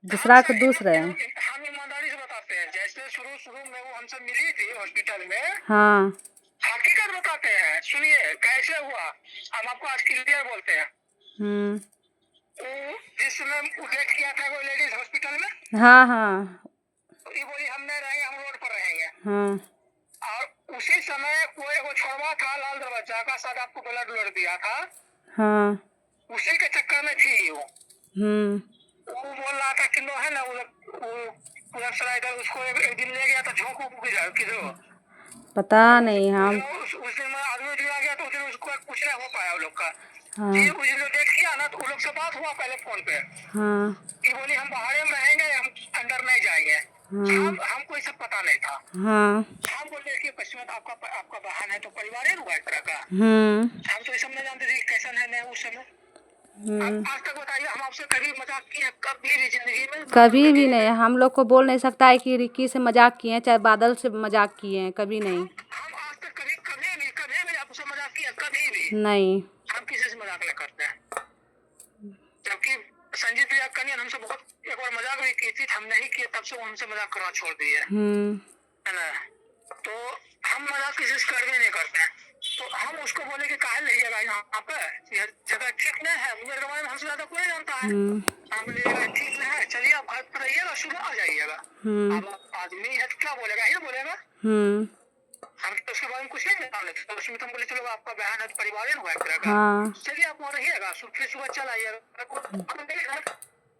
Speaker 2: दूसरा को दूसरे हैं। हम ईमानदारी से बताते हैं, जैसे शुरू में वो हमसे मिली थी हॉस्पिटल में, हाँ हकीकत बताते हैं, सुनिए कैसे हुआ, हम आपको आज क्लियर बोलते हैं। जिस समय वो डेट किया था वो लेडीज हॉस्पिटल में, हाँ हाँ, ये बोली हम नहीं रहेंगे, हम रोड पर रहेंगे। हाँ उसी समय कोई वो छोड़वा था लाल दरवाजा का, शायद आपको ब्लड ब्लड दिया था,
Speaker 1: हाँ।
Speaker 2: उसी के चक्कर में थी वो बोल रहा था कि लो है ना उधर सराय उसको एक दिन ले गया था झोंक किधर
Speaker 1: पता नहीं हम
Speaker 2: उस दिन में आदमी दिया गया तो उस दिन उसको कुछ नहीं हो पाया वो लोग का।
Speaker 1: हाँ
Speaker 2: जी उस दिन देख किया ना तो उन लोग से बात हुआ पहले फोन पे
Speaker 1: हाँ
Speaker 2: कि बोली हम बाहर में रहेंगे, हम अंदर नहीं जाएंगे। हमको ये सब पता नहीं था।
Speaker 1: हाँ
Speaker 2: हम बोले कि किस्मत आपका बहन है तो परिवार है हुआ एक तरह का। हम तो ये सब नहीं जानते थे कैसन है नहीं उस समय। आज तक बताइए हम आपसे कभी मजाक किए कभी भी जिंदगी में?
Speaker 1: कभी भी नहीं। हम लोग को बोल नहीं सकता है कि रिक्की से मजाक किए हैं चाहे बादल से मजाक किए हैं, कभी नहीं।
Speaker 2: हम आज तक कभी भी आपसे मजाक किया कभी भी
Speaker 1: नहीं।
Speaker 2: हम किसी से मजाक नहीं करते हैं। जबकि संजीत भैया कन्या हमसे बहुत एक बार मजाक भी की थी, हम नहीं किए तब से वो हमसे मजाक करना छोड़ दिए है ना। तो हम मजाक किसी से कर भी नहीं करते हैं। तो हम उसको बोले कि काहे रहिएगा यहाँ पे, यह जगह ठीक नहीं है, मेरे बारे में हमसे ज्यादा कोई जानता है। हम बोले ठीक नहीं है, चलिए आप घर पर रहिएगा, सुबह आ जाइएगा। अब आदमी है तो क्या बोलेगा, ही बोलेगा। हम तो उसके बारे में कुछ नहीं जानते थे। तो उसमें तो हम बोले चलो आपका बहन है तो परिवार है एक तरह का, चलिए आप वहाँ रहिएगा, फिर सुबह चल आइएगा।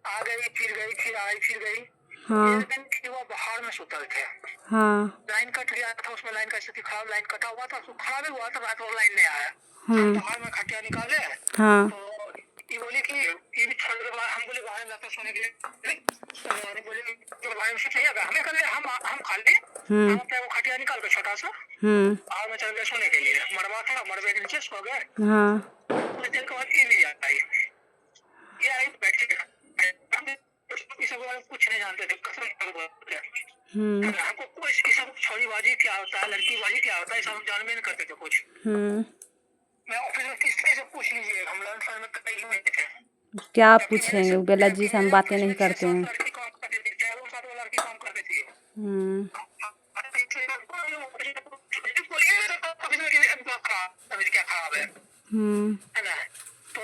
Speaker 2: आ गई फिर आई फिर गई। एक दिन की वो बाहर में सुतल थे, लाइन कट गया था, उसमें लाइन का स्थिति खराब, लाइन कटा हुआ था, खराब ही हुआ था, रात भर लाइन नहीं आया। हम बाहर में खटिया निकाले तो ये बोली कि ये भी छोड़ दे, हम बोले बाहर में जाते सोने के लिए, बोले बाहर में सोचेगा हमें कर ले, हम खा ले, हम अपने वो खटिया निकाल के छोटा सा बाहर में चल गए सोने के लिए। मरवा था, मरवे के नीचे सो गए। कुछ देर के बाद ये भी आता है, ये आई बैठे इस सब कुछ नहीं जानते थे, कसम हमको कोई सब छोरीबाजी क्या होता है, लड़कीबाजी क्या होता है, सब जानवे नहीं करते थे कुछ। मैं ऑफिस में किसी से पूछ लीजिए, हम लंच में कहीं नहीं थे।
Speaker 1: क्या पूछेंगे, बेला जी से हम बातें नहीं करते हैं।
Speaker 2: लड़की काम करती थी, 4 लड़की काम करती थी। क्या खराब है ना। तो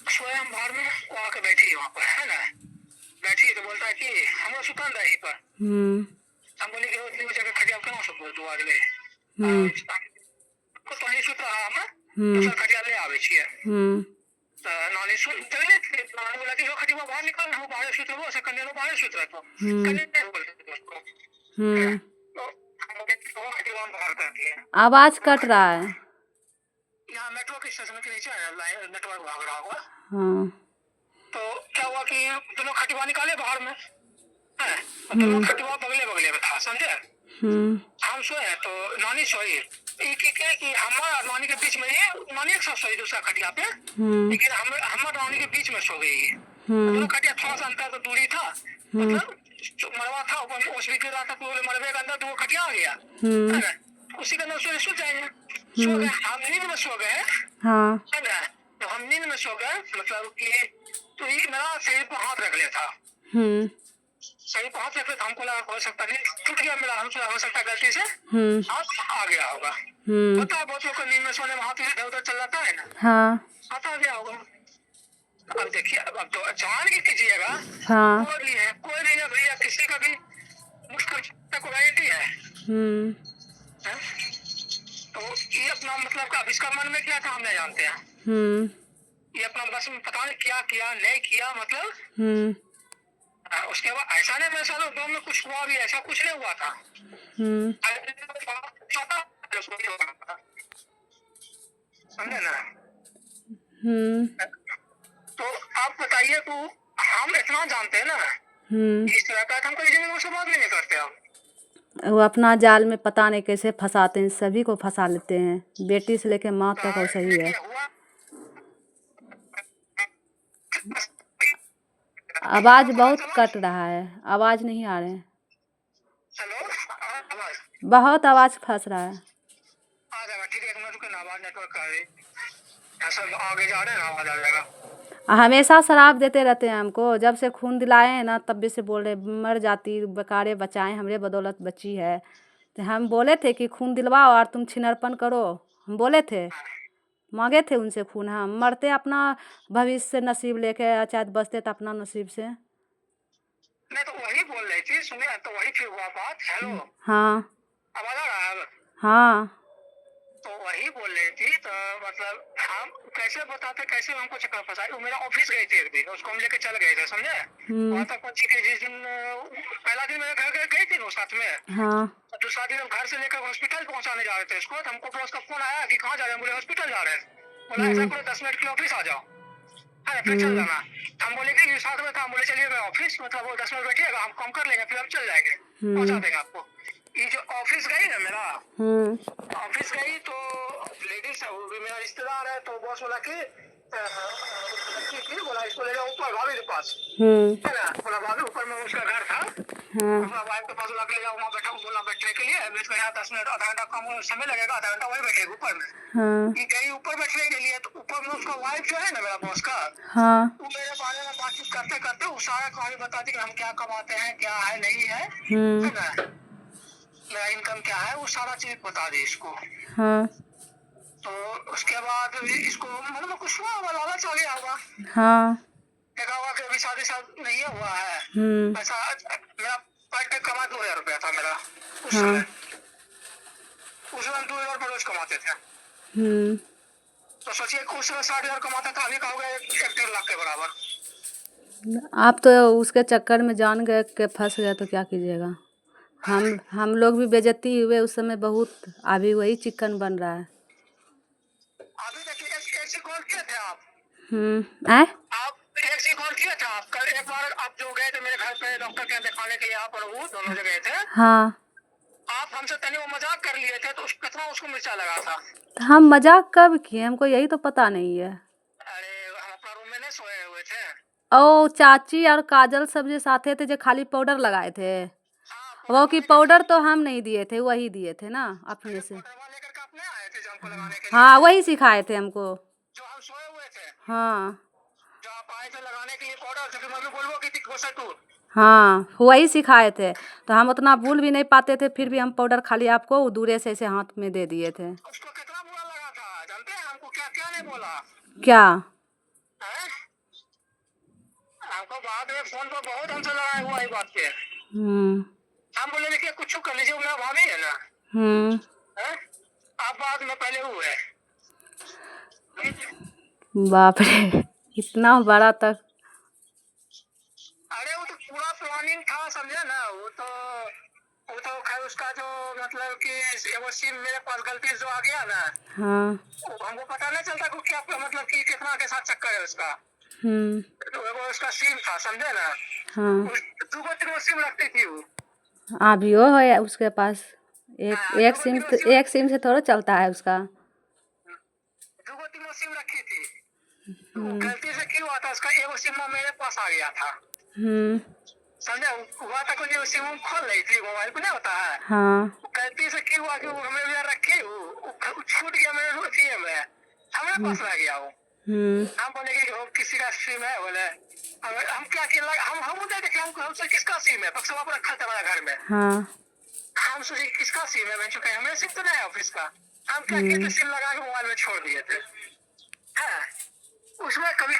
Speaker 2: स्वयं बाहर में वो आके बैठी वहाँ पर है ना, बैठी तो बोलता है कि हम सुतन रही पर हम बोले कि रोज जगह खटिया क्यों सब बोल दो अगले को तो नहीं सुत रहा हम तो खटिया ले आवे छिए तो नानी सुत चले थे। नानी बोला कि जो खटिया बाहर निकाल, हम बाहर सुत रहो से कन्या बाहर सुत रहा तो कन्या नहीं बोलते उसको। तो हम वो खटिया बाहर कर दिए।
Speaker 1: आवाज कट रहा है,
Speaker 2: यहाँ मेट्रो के स्टेशन के नीचे नेटवर्क भाग रहा होगा। तो क्या हुआ कि दोनों खटिया निकाले बाहर में, दोनों खटिया बगले बगले में था, समझे। हम सोए तो नानी सोई, कि हमारा नानी के बीच में ये नानी एक साथ सोई दूसरा खटिया पे, लेकिन हमारा नानी के बीच में सो गई। दोनों खटिया थोड़ा सा अंतर तो दूरी था, मतलब मरवा था ऊपर ओस भी गिर रहा था, पूरे मरवे के अंदर तो वो खटिया आ गया है ना, उसी के अंदर सोए सो जाएंगे। सो गए, हम नींद में सो गए है ना। तो हम नींद में सो गए मतलब कि तो एक मेरा शरीर पर हाथ रख लिया था, सही पर हाथ रख लिया था, हमको लगा हो सकता नहीं टूट गया मेरा, हमसे हो सकता गलती से हाथ आ गया होगा। पता है बहुत लोग को नींद में सोने में हाथ इधर उधर चल जाता है ना, हाथ आ गया होगा। अब देखिए अब तो जान के कीजिएगा, कोई नहीं है भैया, किसी का भी मुश्किल को गारंटी है। तो ये अपना मतलब का इसका मन में क्या था हम नहीं जानते हैं। ये अपना बस में पता नहीं क्या किया नहीं किया मतलब। उसके बाद ऐसा नहीं मेरे साथ गाँव में कुछ हुआ भी, ऐसा कुछ नहीं हुआ था। समझे ना। तो आप बताइए तो हम इतना जानते हैं ना इस तरह का, हम कोई जिंदगी में बात नहीं करते। हम
Speaker 1: वो अपना जाल में पता नहीं कैसे फंसाते हैं, सभी को फंसा लेते हैं, बेटी से लेके माँ तक और सही है। आवाज बहुत कट रहा है, आवाज नहीं आ रहे हैं, बहुत आवाज फंस रहा है। हमेशा शराब देते रहते हैं हमको, जब से खून दिलाए हैं ना तब भी से बोल रहे मर जाती बेकारे बचाएं, हमरे बदौलत बची है। तो हम बोले थे कि खून दिलवाओ और तुम छिनरपन करो, हम बोले थे, मांगे थे उनसे खून। हम मरते अपना भविष्य नसीब लेके, चाहे बचते तो अपना नसीब से।
Speaker 2: मैं तो वही बोल रही थी, सुनिए तो वही फिर हुआ बात। हेलो
Speaker 1: हाँ
Speaker 2: आवाज आ रहा है।
Speaker 1: हाँ।
Speaker 2: तो वही बोल रही थी। तो मतलब हम कैसे बताते, कैसे हमको चक्कर फंसाई। वो मेरा ऑफिस गई थी एक दिन, उसको हम लेके चल गए थे, समझे। वहाँ तक पहुंची कि जिस दिन पहला दिन मेरे घर गई थी ना साथ में,
Speaker 1: हाँ।
Speaker 2: तो दूसरा दिन हम घर से लेकर हॉस्पिटल पहुंचाने जा रहे थे उसको। तो हमको उसका फोन आया कि कहाँ जा रहे हैं, बोले हॉस्पिटल जा रहे हैं। बोला ऐसा करो 10 मिनट के लिए ऑफिस आ जाओ, है फिर चल जाना। हम बोले कि साथ में था, हम बोले चलिए मैं ऑफिस, मतलब वो 10 मिनट बैठिएगा, हम कम कर लेंगे, फिर हम चल जाएंगे, पहुंचा देंगे आपको। ये जो ऑफिस गई ना मेरा, ऑफिस गई तो लेडीज है, वो भी मेरा रिश्तेदार है। तो बॉस बोला कि बोला इसको ले जाओ ऊपर भाभी के पास, है ना। बोला भाभी ऊपर में उसका घर था, अपना वाइफ के पास ले जाओ, वहाँ बैठा बोला बैठने के लिए। मैं इसको यहाँ 10 मिनट आधा घंटा कम समय लगेगा, आधा घंटा वही बैठेगा ऊपर में। ये गई ऊपर बैठने के लिए, तो ऊपर में उसका वाइफ जो है ना मेरा बॉस का, वो मेरे बारे में बातचीत करते करते वो सारा कहानी बताती कि हम क्या कमाते हैं, क्या है नहीं है ना, मेरा इनकम क्या है, वो सारा चीज बता दी इसको। तो उसके बाद इसको मतलब कुछ हुआ होगा, लालच आ गया होगा। देखा होगा कि अभी शादी नहीं हुआ है, पैसा मेरा पर डे कमा 2000 रुपया था मेरा उस समय। उस समय 2000 रुपये रोज कमाते थे। तो सोचिए उस समय 60,000 कमाता था, अभी कहोगे 1-1.5 लाख के बराबर।
Speaker 1: आप तो उसके चक्कर में जान गए कि फंस गए तो क्या कीजिएगा। हम लोग भी बेइज्जती हुए उस समय बहुत, अभी वही चिकन बन रहा है।
Speaker 2: अभी देखिए ऐसे कॉल किए थे आप,
Speaker 1: आप
Speaker 2: एक से कॉल किया था आप कल। एक बार आप जो गए थे मेरे घर पे डॉक्टर के दिखाने के लिए, आप और वो दोनों जगह गए थे।
Speaker 1: हाँ।
Speaker 2: आप हमसे तनी वो मजाक कर लिए थे, तो कितना उसको मिर्चा लगा था।
Speaker 1: हम मजाक कब किए, हमको यही तो पता नहीं है।
Speaker 2: अरे हम अपना रूम में नहीं सोए हुए थे।
Speaker 1: ओ चाची और काजल सब जो साथे थे, जो खाली पाउडर लगाए थे,
Speaker 2: हाँ,
Speaker 1: वो की पाउडर तो हम नहीं दिए थे, वही दिए थे ना अपने से।
Speaker 2: पाउडर लेकर के अपने आए थे जो हमको लगाने के लिए।
Speaker 1: हाँ वही सिखाए थे हमको,
Speaker 2: जो हम सोए हुए थे।
Speaker 1: हाँ
Speaker 2: जो आप आए थे लगाने के लिए पाउडर, जो मम्मी बोलबो की थी घोसा टूर।
Speaker 1: हाँ वही सिखाए थे। तो हम उतना भूल भी नहीं पाते थे, फिर भी हम पाउडर खाली आपको दूरे से ऐसे हाथ में दे दिए थे।
Speaker 2: उसको कितना बुरा लगा था जानते हैं, हमको क्या क्या नहीं बोला।
Speaker 1: क्या
Speaker 2: हैं? हमको बाद में फोन पर बहुत हमसे लड़ाई हुआ इस बात पे। हम बोले देखिए कुछ कर लीजिए, मेरा भाभी है ना। हैं? आप बाद में पहले हुए।
Speaker 1: बाप रे इतना बड़ा तक।
Speaker 2: अरे वो तो पूरा प्लानिंग था, समझे ना। वो तो खैर उसका जो मतलब कि वो सिम मेरे पास गलती से जो आ गया ना, वो हमको पता नहीं चलता कि क्या मतलब कि कितना के साथ चक्कर है उसका। तो वो उसका सिम था, समझे ना। दो तीन सिम रखती थी वो।
Speaker 1: अभी वो है उसके पास एक सिम से थोड़ा चलता है उसका।
Speaker 2: दो तीन सिम रखी थी, वो गलती से क्यों हुआ था, उसका एगो सिम मेरे पास आ गया था, समझे। हुआ था कुछ सिम खोल रही थी, मोबाइल को नहीं होता है। गलती से क्यों हुआ कि वो हमें भी रखी, वो छूट गया मेरे सिम में, हमारे पास रह गया वो। हम बोले कि वो किसी का सिम है, बोले हम क्या हम उधर देखे, हमसे किसका सिम है, सब आप रखा था हमारे घर में। हम सोचे किसका सिम है, मैं चुका हमें सिम तो नहीं है ऑफिस का। हम क्या किए थे, सिम लगा के मोबाइल में छोड़ दिए थे। उसमें कभी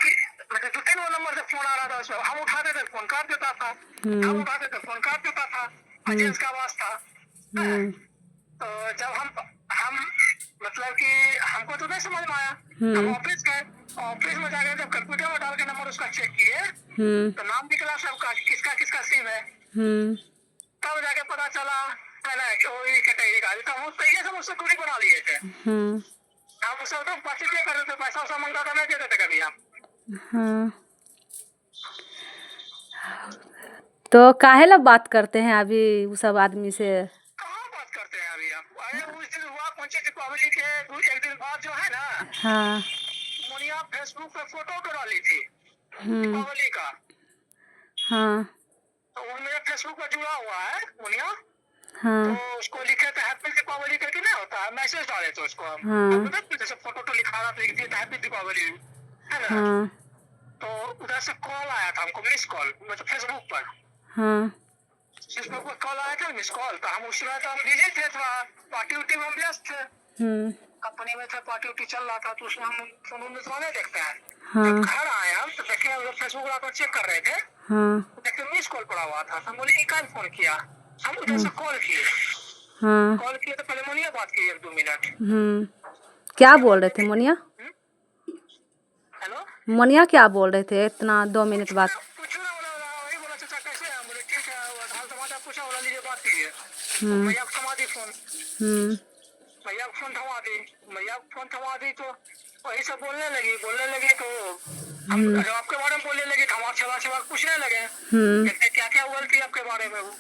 Speaker 2: मतलब 2-3 नंबर से फोन आ रहा था, उसमें हम उठाते थे फोन काट देता था, हम उठाते थे फोन काट देता था, एजेंस का आवाज था। तो जब हम मतलब कि हमको तो नहीं समझ में आया, हम ऑफिस गए, ऑफिस में जाकर जब कंप्यूटर में डाल के नंबर उसका चेक किए, तो नाम निकला सबका किसका किसका सिम है। तब जाके पता चला है ना कि वो ये कैटेगरी का। तो हम पहले से उससे दूरी बना लिए थे। हम उससे तो बातचीत नहीं करते थे, पैसा वैसा मांगता था नहीं देते थे कभी हम।
Speaker 1: तो काहे ला बात करते हैं अभी वो सब आदमी से।
Speaker 2: कहाँ बात करते हैं अभी हम। अरे उस दिन हुआ कौन सी दीपावली के एक दिन बाद जो है ना, मुनिया फेसबुक पे फोटो तो डाली थी दीपावली का। तो वो मेरे फेसबुक पे जुड़ा हुआ है मुनिया। तो उसको लिखे थे हैप्पी दीपावली करके नहीं होता है, मैसेज डाले थे उसको हम। जैसे फोटो तो लिखा रहा था, लिख दिया था हैप्पी दीपावली, है ना। तो उधर से कॉल आया था हमको, मिस कॉल, मतलब फेसबुक पर। फेसबुक पर कॉल आया था, मिस कॉल। तो हम उस समय तो हम बिजी थे, थोड़ा पार्टी उटी में व्यस्त थे, कंपनी में थे, पार्टी उटी चल रहा था, तो उसमें हम फोन में थोड़ा नहीं देखते हैं। जब घर आए हम तो देखे फेसबुक पर चेक कर रहे थे, देखते मिस कॉल पड़ा हुआ था। हम बोले एक फोन किया, हम उधर से कॉल किए,
Speaker 1: हाँ।
Speaker 2: कॉल किया तो पहले मोनिया बात की 1-2 मिनट।
Speaker 1: क्या बोल रहे थे मोनिया?
Speaker 2: हेलो,
Speaker 1: मोनिया क्या बोल रहे थे इतना 2 मिनट बाद?
Speaker 2: पूछो ना, वही बोला चाचा कैसे हैं? बोले ठीक है, हाल समाचार पूछा, बोला लीजिए बात कीजिए। भैया को थमा दी फोन, भैया को फोन थमा दी, भैया को फोन थमा दी तो वही सब बोलने लगी तो हम आपके बारे में बोलने लगे, हम आपसे पूछने लगे क्या क्या हुआ थी आपके बारे में वो,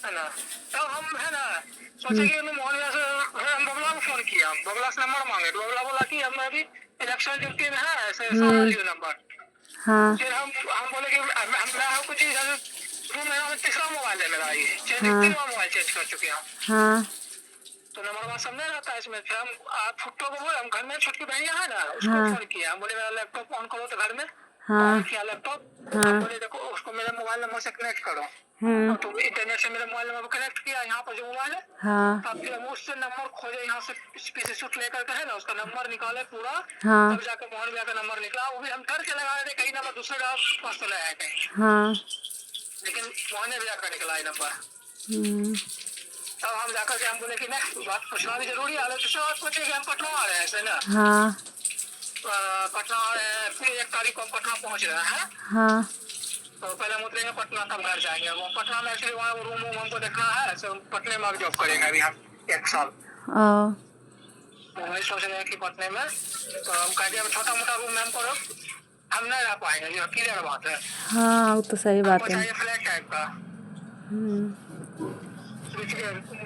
Speaker 2: है ना। तब हम है ना सोचे कि मोहन से हम बबला को फोन किया, बबला से नंबर मांगे तो बबला बोला कि हम अभी इलेक्शन ड्यूटी में है, ऐसे सामने लियो नंबर।
Speaker 1: हाँ।
Speaker 2: फिर हम बोले कि मैं कुछ 2 महीना में तीसरा मोबाइल है मेरा, ये 3 बार मोबाइल चेंज कर चुके हैं।
Speaker 1: हाँ।
Speaker 2: तो नंबर वहाँ सब नहीं रहता है इसमें। फिर हम फुट्टो को बोले, हम घर में छोटकी बहनिया है ना, उसको फोन किया, हम बोले मेरा लैपटॉप ऑन करो तो घर में ऑन किया लैपटॉप, हम बोले देखो उसको मेरे मोबाइल नंबर से कनेक्ट करो, तो इंटरनेट से मेरे मोबाइल नंबर कनेक्ट किया, यहाँ पर जो मोबाइल है, तब फिर हम उससे नंबर खोजे, यहाँ से पीछे शूट लेकर के है ना उसका नंबर निकाले पूरा, तब जाकर मोहन भैया का नंबर निकला। वो भी हम डर के लगा रहे थे कहीं नंबर दूसरे का पास तो नहीं आया कहीं, लेकिन मोहन भैया का निकला ये नंबर। तब हम जाकर के हम बोले कि नहीं बात पूछना भी जरूरी है, दूसरी बात पूछे कि हम पटना आ रहे हैं ऐसे ना, पटना आ रहे हैं, फिर 1 तारीख को हम पटना पहुंच रहे हैं। तो पहले हम उतरेंगे पटना, तब घर जाएंगे। वो पटना में एक्चुअली वहाँ रूम हमको देखना है, तो पटने में जॉब करेंगे अभी हम 1 साल। तो वही सोच रहे हैं कि पटने में, तो हम कह दिया छोटा मोटा रूम में हमको हम नहीं रह पाएंगे, ये क्लियर बात है।
Speaker 1: हाँ, वो तो सही बात है।
Speaker 2: चाहिए फ्लैट टाइप का,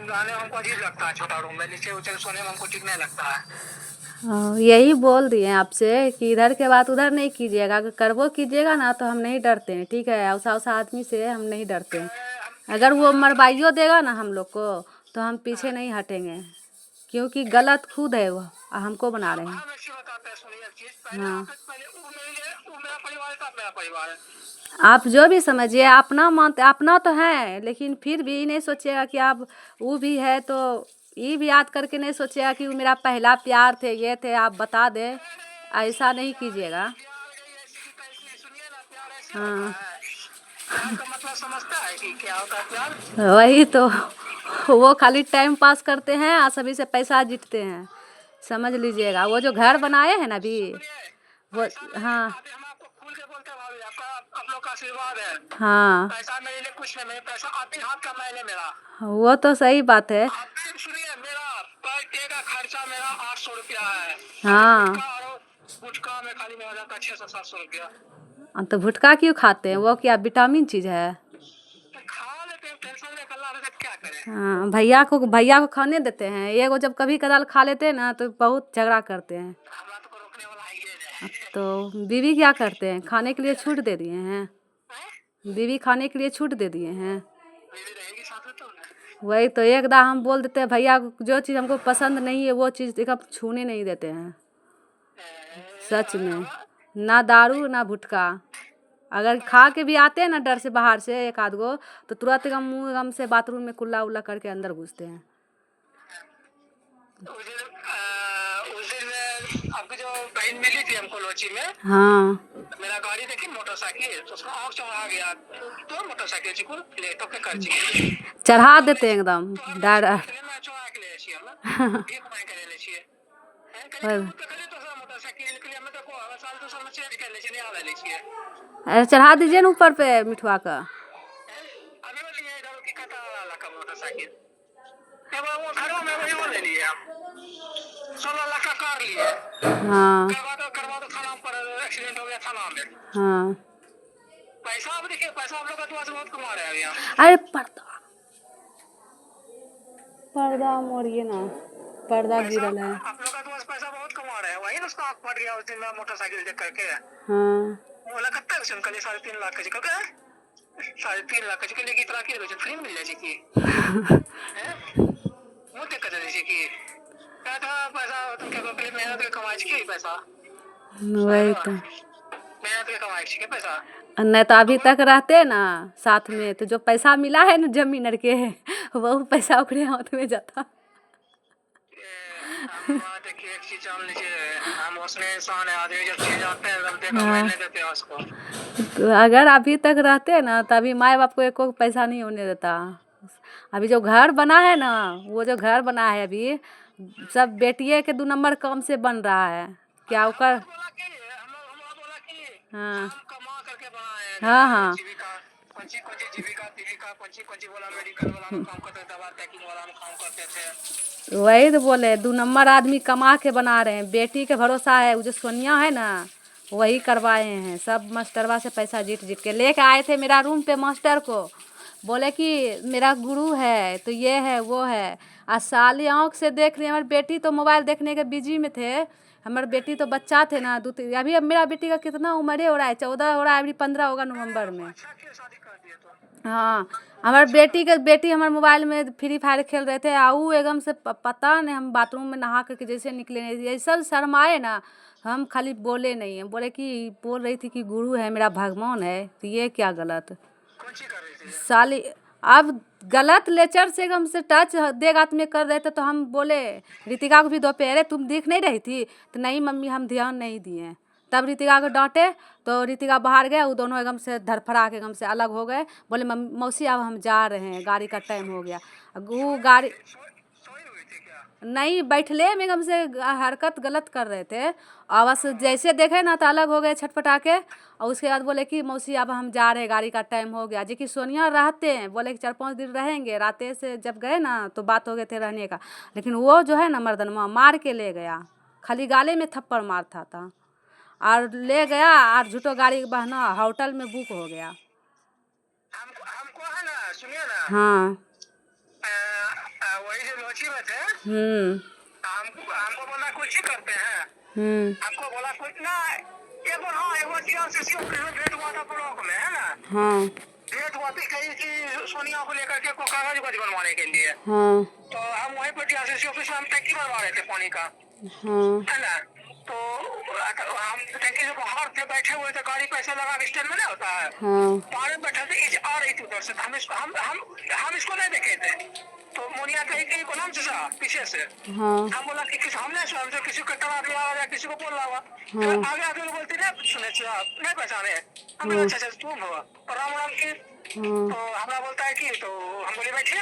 Speaker 2: गाने हमको अजीब लगता है छोटा रूम में, नीचे ऊंचे सोने में हमको ठीक नहीं लगता है।
Speaker 1: यही बोल दिए आपसे कि इधर के बात उधर नहीं कीजिएगा, अगर करवो कीजिएगा ना तो हम नहीं डरते हैं, ठीक है। उसा आदमी से हम नहीं डरते हैं, अगर वो मरवाइयो देगा ना हम लोग को तो हम पीछे नहीं हटेंगे, क्योंकि गलत खुद है वो, हमको बना रहे हैं। हाँ, आप जो भी समझिए, अपना मानते, अपना तो है, लेकिन फिर भी नहीं सोचिएगा कि आप वो भी है, तो ये भी याद करके नहीं सोचिएगा कि वो मेरा पहला प्यार थे, ये थे, आप बता दे, ऐसा नहीं कीजिएगा। हाँ,
Speaker 2: मतलब समझता है कि क्या होता है प्यार,
Speaker 1: वही तो, वो खाली टाइम पास करते हैं और सभी से पैसा जीतते हैं, समझ लीजिएगा। वो जो घर बनाए हैं ना अभी वो, हाँ
Speaker 2: आप लोग का आशीर्वाद है।
Speaker 1: हाँ,
Speaker 2: पैसा मेरे लिए कुछ नहीं, मेरे पैसा आपके हाथ का मैल है मेरा।
Speaker 1: वो तो सही बात है।
Speaker 2: सुनिए, मेरा पर डे का खर्चा मेरा 800 रुपया है।
Speaker 1: हाँ,
Speaker 2: गुटखा में खाली मेरा जाता 600-700 रुपया।
Speaker 1: तो भुटका क्यों खाते हैं? वो क्या विटामिन चीज है?
Speaker 2: खा लेते हैं, टेंशन लेकर ला रहे थे, क्या करें।
Speaker 1: हाँ, भैया को खाने देते हैं, ये वो जब कभी कदाल खा लेते हैं ना तो बहुत झगड़ा करते हैं।
Speaker 2: हमरा तो रोकने वाला ही है।
Speaker 1: तो बीवी क्या करते हैं? खाने के लिए छूट दे दिए हैं, बीवी खाने के लिए छूट दे दिए हैं।
Speaker 2: रहेगी साथ में तो
Speaker 1: वही तो, एकदम हम बोल देते हैं भैया को जो चीज़ हमको पसंद नहीं है वो चीज़ एकदम छूने नहीं देते हैं, सच में। ना दारू ना भुटका, अगर खा के भी आते हैं ना डर से बाहर से एक आध गो, तो तुरंत एकदम मुँह गम से बाथरूम में कुल्ला उल्ला करके अंदर घुसते हैं।
Speaker 2: उस दिन आपकी जो बहन मिली थी हमको लोची में,
Speaker 1: हाँ,
Speaker 2: मेरा गाड़ी देखी मोटरसाइकिल, तो उसका आँख चढ़ा गया, तो मोटरसाइकिल चिकुल ले तो क्या कर
Speaker 1: चढ़ा देते हैं एकदम डर।
Speaker 2: मैं चढ़ा के ले छी हम एक माय करे ले छी मोटरसाइकिल के लिए मैं देखो हर साल तो सब चेंज कर ले छी, नहीं आवे ले छी।
Speaker 1: अरे चढ़ा दीजिए ना ऊपर पे मिठुआ का।
Speaker 2: अभी वो लिए इधर की कटा वाला का मोटरसाइकिल, अब वो घरों में वही वो ले लिए हम 16 लाख का कार लिए।
Speaker 1: हाँ,
Speaker 2: करवा दो थाना पर, एक्सीडेंट हो गया थाना में।
Speaker 1: हाँ,
Speaker 2: पैसा अब देखिए, पैसा आप लोग का दुआ से बहुत कमा रहे हैं अभी हम।
Speaker 1: अरे पर्दा मोड़िए ना, पर्दा गिरल है।
Speaker 2: आप लोग का दुआ से पैसा बहुत कमा रहे हैं, वही ना उसका आँख फट गया उस दिन में मोटरसाइकिल देख करके।
Speaker 1: हाँ,
Speaker 2: बोला कितना कुछ कल 3.5 लाख का जी का 3.5 लाख का जी की तरह की फ्री मिल जाए जी की वो दिक्कत है जी की क्या था पैसा तुम क्या पहले मेहनत के कमाई की पैसा,
Speaker 1: वही तो।
Speaker 2: मेहनत के कमाई के पैसा,
Speaker 1: नहीं तो अभी तक रहते ना साथ में, तो जो पैसा मिला है ना जमीन के वो पैसा ओकरे हाथ में जाता।
Speaker 2: देखिए एक चीज जान लीजिए, हम उसमें इंसान है, आदमी जब चीज आते हैं तब देखो मिलने देते हैं उसको।
Speaker 1: तो अगर अभी तक रहते ना तो अभी माँ बाप को एको पैसा नहीं होने देता, अभी जो घर बना है ना, वो जो घर बना है अभी सब बेटिए के 2 नंबर काम से बन रहा है। क्या ओकर
Speaker 2: बोला कि हम लोग बोला कि
Speaker 1: हाँ
Speaker 2: हम कमा करके बनाए हैं
Speaker 1: हाँ हाँ
Speaker 2: जीविका पंची जीविका पंची बोला मेडिकल वाला में काम करते थे, दवा पैकिंग वाला में काम करते थे।
Speaker 1: वही तो बोले 2 नंबर आदमी कमा के बना रहे हैं। बेटी के भरोसा है, वो जो सोनिया है ना वही करवाए हैं सब। मास्टरवा से पैसा जीत जीत के लेके आए थे मेरा रूम पे मास्टर को, बोले कि मेरा गुरु है तो ये है वो है। आज साली आँख से देख रही है। हमारी बेटी तो मोबाइल देखने के बिजी में थे। हमारी बेटी तो बच्चा थे ना अभी। अब मेरा बेटी का कितना उम्र हो रहा है, 14 हो रहा है, अभी 15 होगा नवंबर में।
Speaker 2: अच्छा क्यों शादी कर दिए तो?
Speaker 1: हाँ हमारे बेटी हमारे मोबाइल में फ्री फायर खेल रहे थे। आऊ एकदम से पता नहीं, हम बाथरूम में नहा करके जैसे निकले नहीं, ये सब शर्माए ना, हम खाली बोले नहीं। हम बोले कि बोल रही थी कि गुरु है मेरा भगवान है, तो ये क्या गलत
Speaker 2: कौन सी कर रही थी?
Speaker 1: साली। अब गलत लेक्चर से हम से टच देख हाथ में कर रहे थे तो हम बोले रितिका को भी दोपहर तुम दिख नहीं रही थी, तो नहीं मम्मी हम ध्यान नहीं दिए। तब रितिका को डांटे तो रितिका बाहर गए, वो दोनों एकदम से धरफड़ा के एकदम से अलग हो गए। बोले मौसी अब हम जा रहे हैं, गाड़ी का टाइम हो गया। वो गाड़ी
Speaker 2: सोई हुई थी क्या?
Speaker 1: नहीं बैठले में एकदम से हरकत गलत कर रहे थे। और बस जैसे देखे ना तो अलग हो गए छटपटा के। और उसके बाद बोले कि मौसी अब हम जा रहे हैं, गाड़ी का टाइम हो गया। जी कि सोनिया रहते हैं, बोले कि 4-5 दिन रहेंगे। राते से जब गए ना तो बात हो गए थे रहने का, लेकिन वो जो है ना मर्दनमा मार के ले गया, खाली गाले में थप्पड़ मारता था और ले गया। और झूठो गाड़ी बहना होटल में बुक हो गया।
Speaker 2: हमको है ना, सुनिए ना,
Speaker 1: हाँ
Speaker 2: वही जो लोची में थे, हमको हमको बोला कुछ ही करते हैं। हमको बोला कुछ ना, एक बार हाँ एक बार टीआरसीसी में भेंट हुआ था ब्लॉक में, है ना।
Speaker 1: हाँ
Speaker 2: भेंट हुआ थी कहीं कि सोनिया को लेकर के कागज बनवाने के लिए।
Speaker 1: हाँ
Speaker 2: तो हम वहीं पर टीआरसीसी ऑफिस में हम टंकी बनवा रहे थे पानी का,
Speaker 1: हाँ
Speaker 2: है ना। तो हम टंकी से बाहर थे, बैठे हुए थे, गाड़ी पैसे लगा स्टैंड में नहीं होता है,
Speaker 1: हाँ
Speaker 2: बाहर में बैठे थे। आ रही थी उधर से, हम इसको नहीं देखे थे। तो मोनिया कही कि को नाम से पीछे से,
Speaker 1: हाँ
Speaker 2: हम बोला कि किसी हमने स्वयं से किसी को टरा दिया या किसी को बोल रहा हुआ। तो आगे आगे लोग बोलते नहीं सुने नहीं पहचाने। हम बोला अच्छा तुम हो राम राम की। तो हमारा बोलता है कि तो हम बोले बैठिए,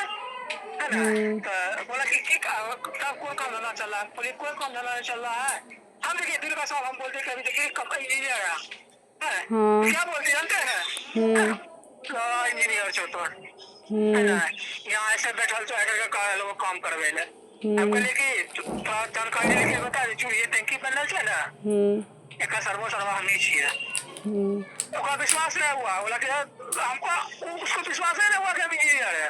Speaker 2: है ना। तो बोला कि कब कोई काम धंधा चल रहा है, बोले कोई काम धंधा नहीं चल रहा है। हम देखिए दिल का साहब हम बोलते कि अभी देखिए इंजीनियर है, क्या बोलते जानते हैं, इंजीनियर छो तो, है ना। यहाँ ऐसे बैठल तो है लोग काम करवे ले। हम कहले कि थोड़ा जानकारी लेके बता दे, जो ये टंकी बनल है ना, एक सर्वा हम ही छिए। ओका विश्वास नहीं हुआ, बोला कि हमको उसको विश्वास नहीं हुआ कि हम इंजीनियर है।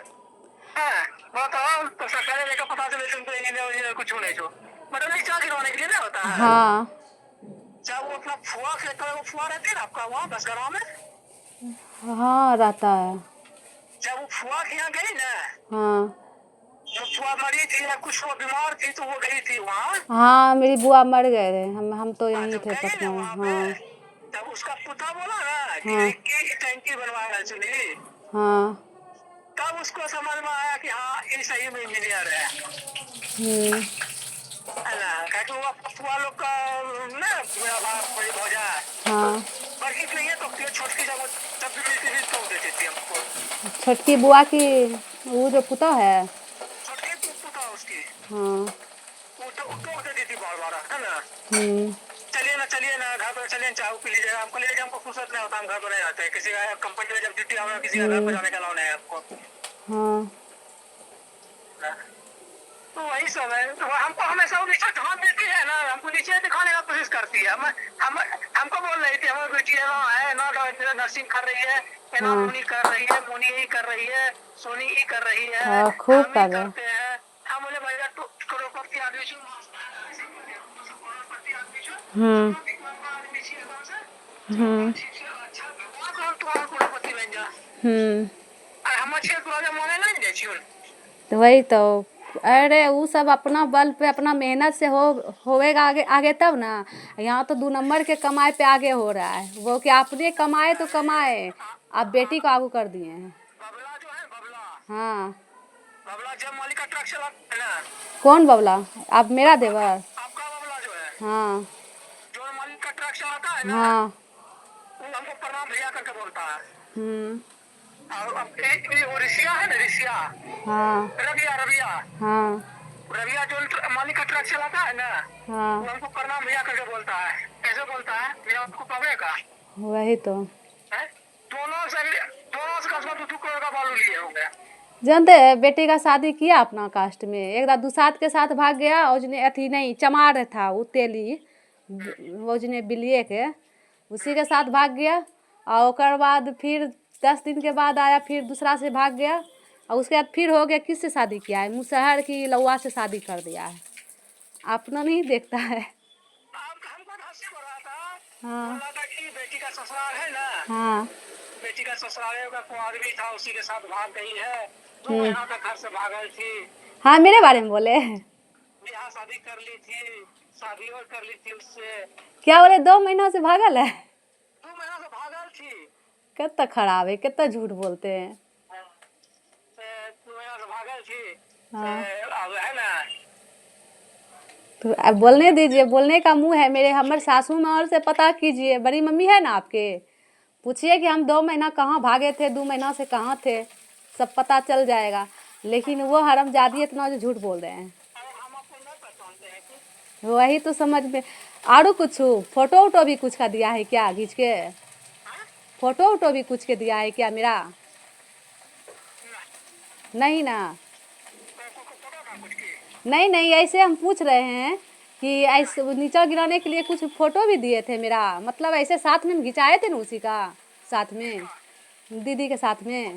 Speaker 2: बताओ तो सरकारी लेकर पता चले तुम तो इंजीनियर कुछ नहीं छो, मतलब नहीं चाह गिरवाने के लिए नहीं होता है।
Speaker 1: हाँ
Speaker 2: जब वो अपना फुआ खेलता है, वो फुआ रहते है ना आपका वहाँ बसगरवा में,
Speaker 1: हाँ रहता है।
Speaker 2: जब वो फुआ के यहाँ गई ना,
Speaker 1: हाँ
Speaker 2: जब फुआ मरी थी या कुछ वो बीमार थी तो वो गई थी वहाँ।
Speaker 1: हाँ मेरी बुआ मर गए थे, हम तो यहीं
Speaker 2: जब
Speaker 1: थे
Speaker 2: गई
Speaker 1: पटना
Speaker 2: ना
Speaker 1: में।
Speaker 2: वहाँ
Speaker 1: हाँ
Speaker 2: पे, तब उसका पुता बोला ना कि
Speaker 1: हाँ
Speaker 2: टंकी बनवाया सुनी,
Speaker 1: हाँ
Speaker 2: तब उसको समझ में आया कि हाँ ये सही में इंजीनियर है ना। क्योंकि वो फुआ लोग का ना मेरा बाप बड़ी भौजा
Speaker 1: हाँ
Speaker 2: बड़की नहीं है तो छोटकी जब भी मिलती थी तो देती थी हमको।
Speaker 1: छोटकी बुआ की वो जो पुता है,
Speaker 2: छोटकी पुता उसकी,
Speaker 1: हाँ
Speaker 2: वो तो देती थी बार बार, है ना। चलिए ना घर पर चलिए, चाय पी लीजिएगा। हमको ले हमको फुर्सत नहीं होता, हम घर पर नहीं जाते। किसी का कंपनी में जब ड्यूटी आवे किसी का घर पर जाने का अलाउ नहीं है आपको।
Speaker 1: हाँ
Speaker 2: तो वही सब है। तो हमको हमेशा नीचे ध्यान देती है ना, हमको नीचे दिखाने का कोशिश करती है। हमको बोल रही थी हमारी बेटी है ना नर्सिंग कर रही है, ना मुनी कर रही है, मुनी ही कर रही है, सोनी ही कर रही है,
Speaker 1: खूब
Speaker 2: हम
Speaker 1: कर
Speaker 2: ही
Speaker 1: रहे
Speaker 2: करते हैं। हम बोले भैया तो करोड़पति आदमी छो, अच्छा भगवान तुम्हारा करोड़पति बन जा। हम अच्छे माने नहीं जाए छी।
Speaker 1: तो वही तो, अरे वो सब अपना बल पे अपना मेहनत से होएगा आगे आगे तब ना। यहाँ तो 2 नंबर के कमाए पे आगे हो रहा है। वो कि आपने कमाए तो कमाए, आप बेटी को आगू कर दिए हैं।
Speaker 2: बबला जो है बबला,
Speaker 1: हाँ
Speaker 2: बबला जब मालिक का ट्रक चलाता है ना।
Speaker 1: कौन बबला? आप मेरा देवर?
Speaker 2: आपका बबला जो है,
Speaker 1: हाँ
Speaker 2: जो मालिक का ट्रक चलाता है ना,
Speaker 1: हाँ
Speaker 2: वो हमको प्रणाम भैया करके बोलता है। और अब वो ऋषिया है ना, ऋषिया,
Speaker 1: हाँ
Speaker 2: रबिया रबिया,
Speaker 1: हाँ
Speaker 2: रबिया जो मालिक का ट्रक चलाता है ना,
Speaker 1: हाँ
Speaker 2: वो हमको प्रणाम भैया करके बोलता है। कैसे बोलता है भैया, आपको पवे का
Speaker 1: वही तो।
Speaker 2: है। दोनों से कसम 2 करोड़ का बालू लिए होंगे।
Speaker 1: जानते हैं बेटी का शादी किया अपना कास्ट में, एक बार दुसात के साथ भाग गया, उसने अथी नहीं चमार था वो तेली, उसने बिलिए के उसी के साथ भाग गया। और ओकर बाद फिर 10 दिन के बाद आया, फिर दूसरा से भाग गया। और उसके बाद फिर हो गया, किससे शादी किया है, मुसहर की लौवा से शादी कर दिया है, अपना नहीं देखता है।
Speaker 2: हमको हंसी हो रहा था, बोल
Speaker 1: हाँ
Speaker 2: रहा था कि बेटी का ससुराल है ना,
Speaker 1: हाँ
Speaker 2: बेटी का ससुराल है, कुंवारी भी था, उसी के साथ भाग गई है। 2 महीना
Speaker 1: हम्म।
Speaker 2: तक घर से भागल थी,
Speaker 1: हाँ मेरे बारे में बोले।
Speaker 2: ब्याह शादी कर ली थी, शादी और कर ली थी उससे।
Speaker 1: क्या बोले 2 महीना से भागल है?
Speaker 2: 2 महीना से भागल थी।
Speaker 1: कितना खराब है, कितना झूठ बोलते हैं।
Speaker 2: 2 महीना से भागल थी।
Speaker 1: हाँ
Speaker 2: अब है ना,
Speaker 1: तो अब बोलने दीजिए, बोलने का मुंह है मेरे, हमारे सासू माँ और से पता कीजिए, बड़ी मम्मी है ना आपके, पूछिए कि हम 2 महीना कहाँ भागे थे, 2 महीना से कहाँ थे, सब पता चल जाएगा। लेकिन वो हरामजादी इतना जो झूठ बोल रहे हैं,
Speaker 2: हम आपको नहीं पहचानते हैं कि
Speaker 1: वही तो समझ में। आरू कुछ फोटो वोटो भी कुछ का दिया है क्या खींच के, फोटो वोटो भी कुछ के दिया है क्या मेरा? नहीं ना,
Speaker 2: फोटो था कुछ की।
Speaker 1: नहीं नहीं, ऐसे हम पूछ रहे हैं कि ऐसे नीचा गिराने के लिए कुछ फोटो भी दिए थे मेरा, मतलब ऐसे साथ में घिंचाए थे ना उसी का, साथ में दीदी के साथ में,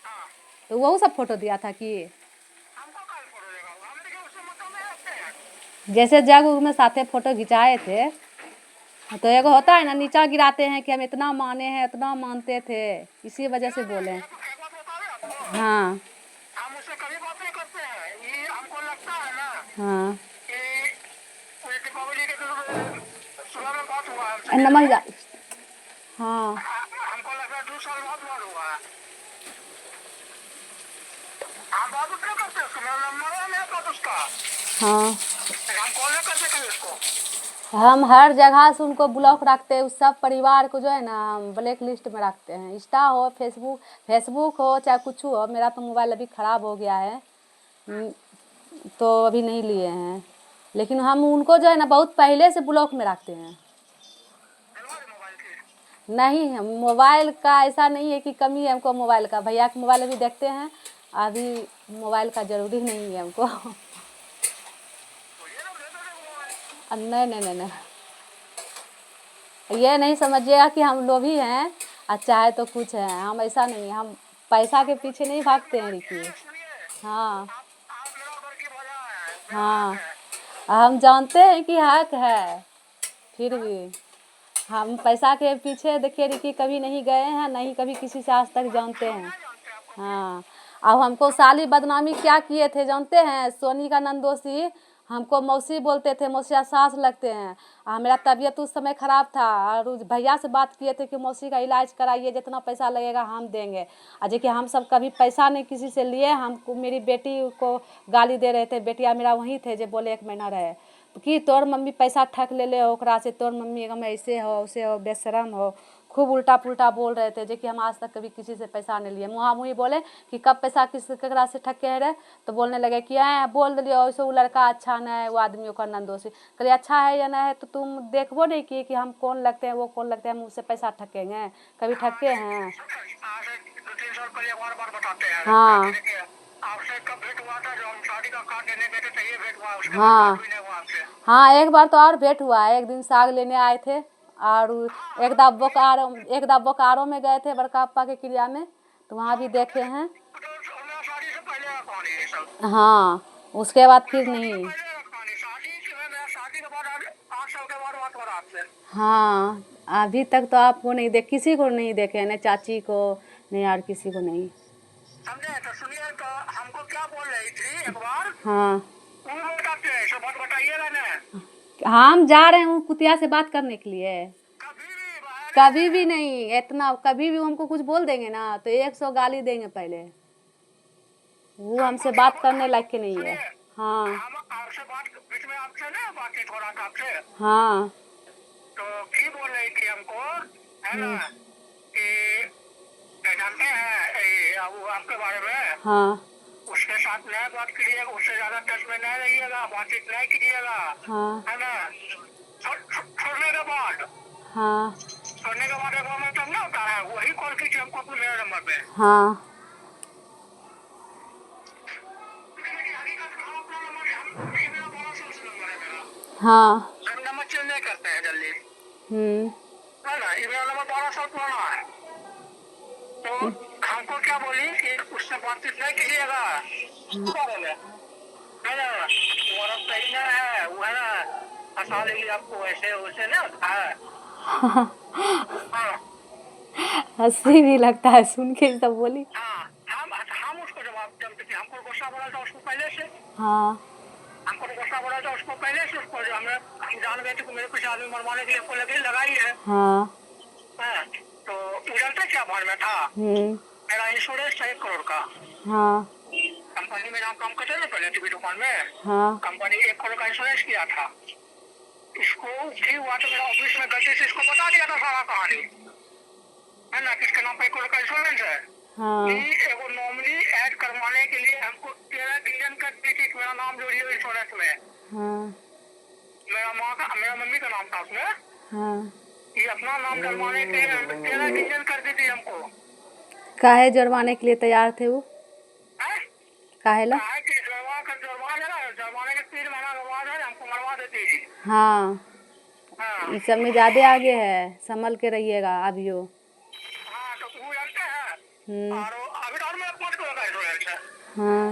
Speaker 2: हाँ,
Speaker 1: तो वही सब फोटो दिया था कि
Speaker 2: हमको कल फोटो देगा, हम देखिए उससे मतलब में रखते हैं।
Speaker 1: जैसे जग उग में साथे फोटो घिंचाए थे, तो एगो होता है ना नीचा गिराते हैं कि हम इतना माने हैं, इतना मानते थे, इसी वजह से बोले।
Speaker 2: एक बात बतावे आपको,
Speaker 1: हाँ
Speaker 2: हम उससे कभी बात नहीं करते हैं। ये हमको लगता है ना
Speaker 1: हाँ
Speaker 2: कि कोई दीपावली के दिन सुबह में बात हुआ हमसे दिन
Speaker 1: नमक
Speaker 2: में।
Speaker 1: जा। हाँ
Speaker 2: हमको लग रहा है 2 साल बाद बात हुआ है। हम बात उतना करते हैं, उसको मेरा नंबर है मेरे पास उसका,
Speaker 1: हाँ,
Speaker 2: हम कॉल नहीं करते कभी उसको।
Speaker 1: हम हर जगह से उनको ब्लॉक रखते हैं, उस सब परिवार को जो है ना हम ब्लैक लिस्ट में रखते हैं, इंस्टा हो, फेसबुक हो, चाहे कुछ हो। मेरा तो मोबाइल अभी ख़राब हो गया है, तो अभी नहीं लिए हैं, लेकिन हम उनको जो है ना बहुत पहले से ब्लॉक में रखते हैं।
Speaker 2: हमारे मोबाइल के
Speaker 1: नहीं, हम मोबाइल का ऐसा नहीं है कि कमी है हमको मोबाइल का, भैया का मोबाइल अभी देखते हैं, अभी मोबाइल का ज़रूरी नहीं है हमको।
Speaker 2: ये लोग दे दो मोबाइल।
Speaker 1: नहीं नहीं नहीं नहीं, ये नहीं समझिएगा कि हम लोभी हैं और चाहे तो कुछ है, हम ऐसा नहीं है, हम पैसा के पीछे नहीं भागते हैं रिकी।
Speaker 2: सुनिए,
Speaker 1: हाँ
Speaker 2: आप मेरा उधर की भजा है, मेरा हक
Speaker 1: हाँ,
Speaker 2: है।
Speaker 1: हम जानते हैं कि हक है, फिर भी हम पैसा के पीछे देखिए रिकी कभी नहीं गए हैं, नहीं कभी किसी से आज तक जानते
Speaker 2: हम
Speaker 1: हैं।
Speaker 2: नहीं जानते आपको कि
Speaker 1: हाँ, अब हमको साली बदनामी क्या किए थे जानते हैं, सोनी का नंदोसी हमको मौसी बोलते थे, मौसिया सास लगते हैं। मेरा तबीयत उस समय ख़राब था, और उस भैया से बात किए थे कि मौसी का इलाज कराइए, जितना पैसा लगेगा हम देंगे। और देखिए हम सब कभी पैसा नहीं किसी से लिए, हमको मेरी बेटी को गाली दे रहे थे, बेटिया मेरा वहीं थे जो बोले 1 महीना रहे, तो कि तोर मम्मी पैसा ठक ले हो ओकरा से, तोर मम्मी एकदम ऐसे हो वैसे हो बेशरम हो, खूब उल्टा पुल्टा बोल रहे थे, जो कि हम आज तक कभी किसी से पैसा नहीं लिए। मुँहा मुँही बोले कि कब पैसा किस ककरा से ठके रहे, तो बोलने लगे कि बोल दिलिए वैसे वो लड़का अच्छा नहीं है, वो आदमी ओकर नंदोसी। कहलिए अच्छा है या नहीं है तो तुम देखबो नहीं किए कि हम कौन लगते हैं, वो कौन लगते हैं, हम उससे पैसा ठकेंगे, कभी ठके हैं?
Speaker 2: आज से 2-3 साल पहले बार बताते हैं कि
Speaker 1: हाँ
Speaker 2: देखिए आपसे कब भेंट हुआ था, जो हम शादी का कार्ड देने गए थे तो ये भेंट हुआ, उसके बाद
Speaker 1: हाँ
Speaker 2: बात भी नहीं हुआ आपसे।
Speaker 1: हाँ, एक बार तो और भेंट हुआ है, एक दिन साग लेने आए थे, और एक दा बोकारो में गए थे बड़का अप्पा के क्रिया में, तो वहाँ भी देखे हैं।
Speaker 2: तो मेरा शादी से पहले का कहानी है ये सब,
Speaker 1: हाँ, उसके बाद फिर
Speaker 2: शादी से
Speaker 1: नहीं।
Speaker 2: पहले का कहानी, शादी से मेरा शादी के बाद 8 साल के बाद बात हो रहा आपसे।
Speaker 1: हाँ, अभी तक तो आपको नहीं देख, किसी को नहीं देखे, न चाची को, नहीं और किसी को नहीं।
Speaker 2: समझे, तो सुनिए, तो हमको क्या बोल रही थी एक बार,
Speaker 1: हाँ,
Speaker 2: वो बताते हैं, सब बात बताइएगा ना।
Speaker 1: हम जा रहे हैं वो कुतिया से बात करने के लिए,
Speaker 2: कभी भी बाहर
Speaker 1: कभी भी नहीं, इतना कभी भी हमको कुछ बोल देंगे ना तो 100 गाली देंगे पहले, वो हमसे बात करने लायक के नहीं है।
Speaker 2: सुनिए,
Speaker 1: हाँ
Speaker 2: हम आपसे बात बीच में आपसे ना बातचीत हो रहा था आपसे,
Speaker 1: हाँ
Speaker 2: तो की बोल रही थी हमको, है ना, कि क्या जानते हैं वो आपके बारे में,
Speaker 1: हाँ
Speaker 2: उसके साथ नहीं बात करिएगा, उससे ज्यादा टच में नहीं रहिएगा, बातचीत नहीं कीजिएगा,
Speaker 1: हाँ
Speaker 2: है ना। छोड़ने के बाद
Speaker 1: हाँ
Speaker 2: एक मतलब ना होता है, वही कॉल कीजिए हमको अपने मेरे नंबर पे।
Speaker 1: हाँ हाँ
Speaker 2: हम नंबर चेंज नहीं करते हैं जल्दी,
Speaker 1: हम्म
Speaker 2: है ना। ये मेरा नंबर 12 साल पुराना है। तो हमको क्या बोली कि उससे बातचीत नहीं कीजिएगा बारे में, है ना। वो रब सही ना है, वो है ना फंसा लेगी आपको, ऐसे वैसे ना होता है। हाँ
Speaker 1: हंसी भी लगता है सुन के सब बोली।
Speaker 2: हाँ, हम उसको जवाब जब कि हमको गुस्सा बोला था उसको पहले से,
Speaker 1: हाँ
Speaker 2: हमको गुस्सा बोला था उसको पहले से, उसको जो हम जान गए थे कि मेरे कुछ आदमी मरवाने के लिए आपको लगी लगाई है।
Speaker 1: हाँ
Speaker 2: हाँ, तो उड़लता क्या भर में था, मेरा इंश्योरेंस था 1 करोड़ का।
Speaker 1: हाँ
Speaker 2: कंपनी में जहाँ काम करते थे पहले टीवी दुकान में,
Speaker 1: हाँ
Speaker 2: कंपनी 1 करोड़ का इंश्योरेंस किया था। इसको भी हुआ तो मेरा ऑफिस में गलती से इसको बता दिया था सारा कहानी, है ना, किसके नाम पे 1 करोड़ का इंश्योरेंस है।
Speaker 1: हाँ
Speaker 2: एगो नॉमिनी ऐड करवाने के लिए हमको 13 डिवीजन कर दी थी कि मेरा नाम जोड़िए इंश्योरेंस में।
Speaker 1: हाँ
Speaker 2: मेरा मम्मी का नाम था उसमें,
Speaker 1: हाँ
Speaker 2: ये अपना नाम डलवाने के लिए 13 डिवीजन कर दी थी हमको।
Speaker 1: काहे जुर्माने के लिए तैयार थे वो?
Speaker 2: है?
Speaker 1: काहेला?
Speaker 2: काहे कि जुर्माना है ना, जुर्माने के 3 महीना के बाद है हमको मरवा देती थी।
Speaker 1: हाँ
Speaker 2: हाँ
Speaker 1: इस सब में ज्यादा आगे है, संभल के रहिएगा अभियो।
Speaker 2: हाँ, तो वो जानते हैं। और अभी और मेरा 5 करोड़ का इंश्योरेंस है,
Speaker 1: हाँ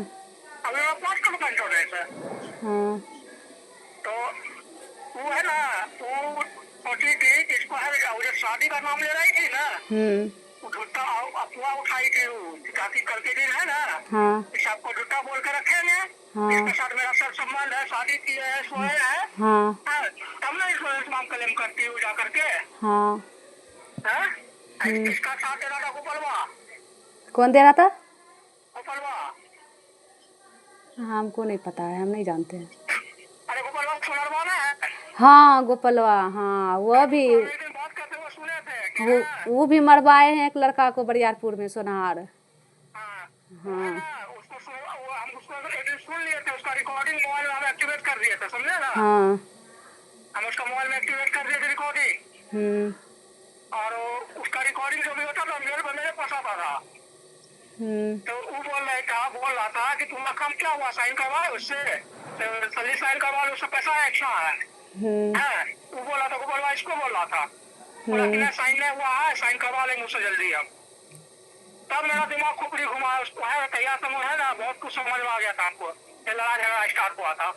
Speaker 2: अभी मेरा 5 करोड़ का इंश्योरेंस है।
Speaker 1: हाँ
Speaker 2: तो वो है ना, वो सोची थी कि इसको है वो जो शादी का नाम ले रही थी ना, वो झूठा अफवाह उठाई थी, वो ताकि कल के दिन है ना
Speaker 1: हाँ
Speaker 2: इस आपको झूठा बोल के रखेंगे,
Speaker 1: हाँ
Speaker 2: इसके साथ मेरा सब संबंध है, शादी की है, सोए है,
Speaker 1: हाँ
Speaker 2: तब ना इंश्योरेंस नाम क्लेम करती हूँ जा करके।
Speaker 1: हाँ
Speaker 2: इसका साथ दे रहा था गोपालवा,
Speaker 1: कौन दे रहा था?
Speaker 2: गोपालवा।
Speaker 1: हमको नहीं पता है, हम नहीं जानते हैं।
Speaker 2: अरे गोपालवा सुनरवा ना है।
Speaker 1: हाँ गोपलवा, हाँ वो भी,
Speaker 2: एक दिन बात करते हुए सुने थे कि
Speaker 1: वो भी मरवाए हैं एक लड़का को बरियारपुर में, सोनार।
Speaker 2: हाँ,
Speaker 1: हाँ
Speaker 2: हम उसको एक दिन सुन लिए थे, उसका रिकॉर्डिंग मोबाइल में हम एक्टिवेट कर दिए थे, समझे ना।
Speaker 1: हाँ
Speaker 2: हम उसका मोबाइल में एक्टिवेट कर दिए थे रिकॉर्डिंग, और उसका रिकॉर्डिंग जो भी होता था मेरे पास आता था। तो वो बोल रहा था कि तुम्हारा काम क्या हुआ, साइन करवाए उससे, सली साइन करवा लो, उससे पैसा एक्स्ट्रा है। वो बोल रहा था, वो बोला इसको बोल रहा था, बोला कि साइन नहीं हुआ है, साइन करवा लेंगे उससे जल्दी हम। तब मेरा दिमाग खुपड़ी घुमा, उसको है तैयार समूह है ना, बहुत कुछ समझ में आ गया था हमको, ये लड़ा झगड़ा स्टार्ट हुआ था।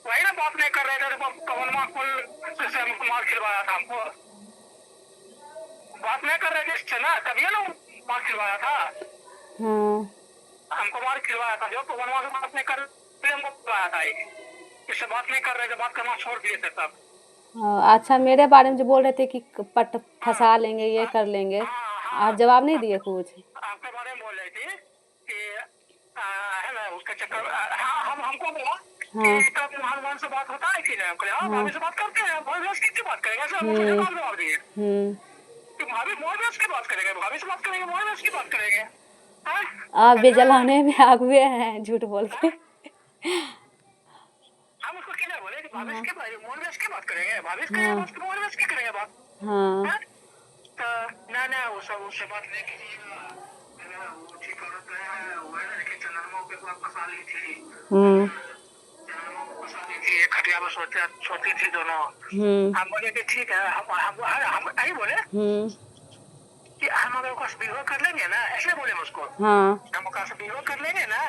Speaker 2: वही ना बात नहीं कर रहे थे, कवनमा कुल से हमको मार खिलवाया था हमको, बात नहीं कर रहे थे इससे ना, तभी ना मार खिलवाया था, हमको मार खिलवाया था, जो कवनमा से बात नहीं कर रहे हमको खिलवाया था, इससे बात नहीं कर रहे थे, बात करना छोड़ दिए थे तब।
Speaker 1: अच्छा, मेरे बारे में जो बोल रहे थे कि पट फंसा लेंगे, ये कर लेंगे, आप जवाब नहीं दिए कुछ?
Speaker 2: आपके बारे में बोल रही थी कि है ना उसके चक्कर, हमको बोला कि कब हनुमान से बात होता है कि नहीं, हाँ भाभी से बात करते हैं, भाभी किसकी बात करेंगे, सर मुझे जवाब दिए कि भाभी मोहब्बत की बात करेंगे, भाभी से बात करेंगे, मोहब्बत की बात करेंगे।
Speaker 1: आप बेजलाने में आगे हैं झूठ बोल के।
Speaker 2: हम उसको क्या बोले कि भाभी की मोहब्बत की बात करेंगे, भाभी से मोहब्बत की करेंगे बात। ना ना वो सब उससे बात नहीं कीजिएगा, वो ठीक औरत है, वो है ना कि चंद्रमा के पास फंसा ली थी, चंद्रमा को फंसा ली थी, एक खटिया में सोती थी दोनों। हम बोले कि ठीक है, हम यही बोले कि हम अगर उसका विवाह कर लेंगे ना, ऐसे बोले उसको, हम उसका विवाह कर लेंगे ना,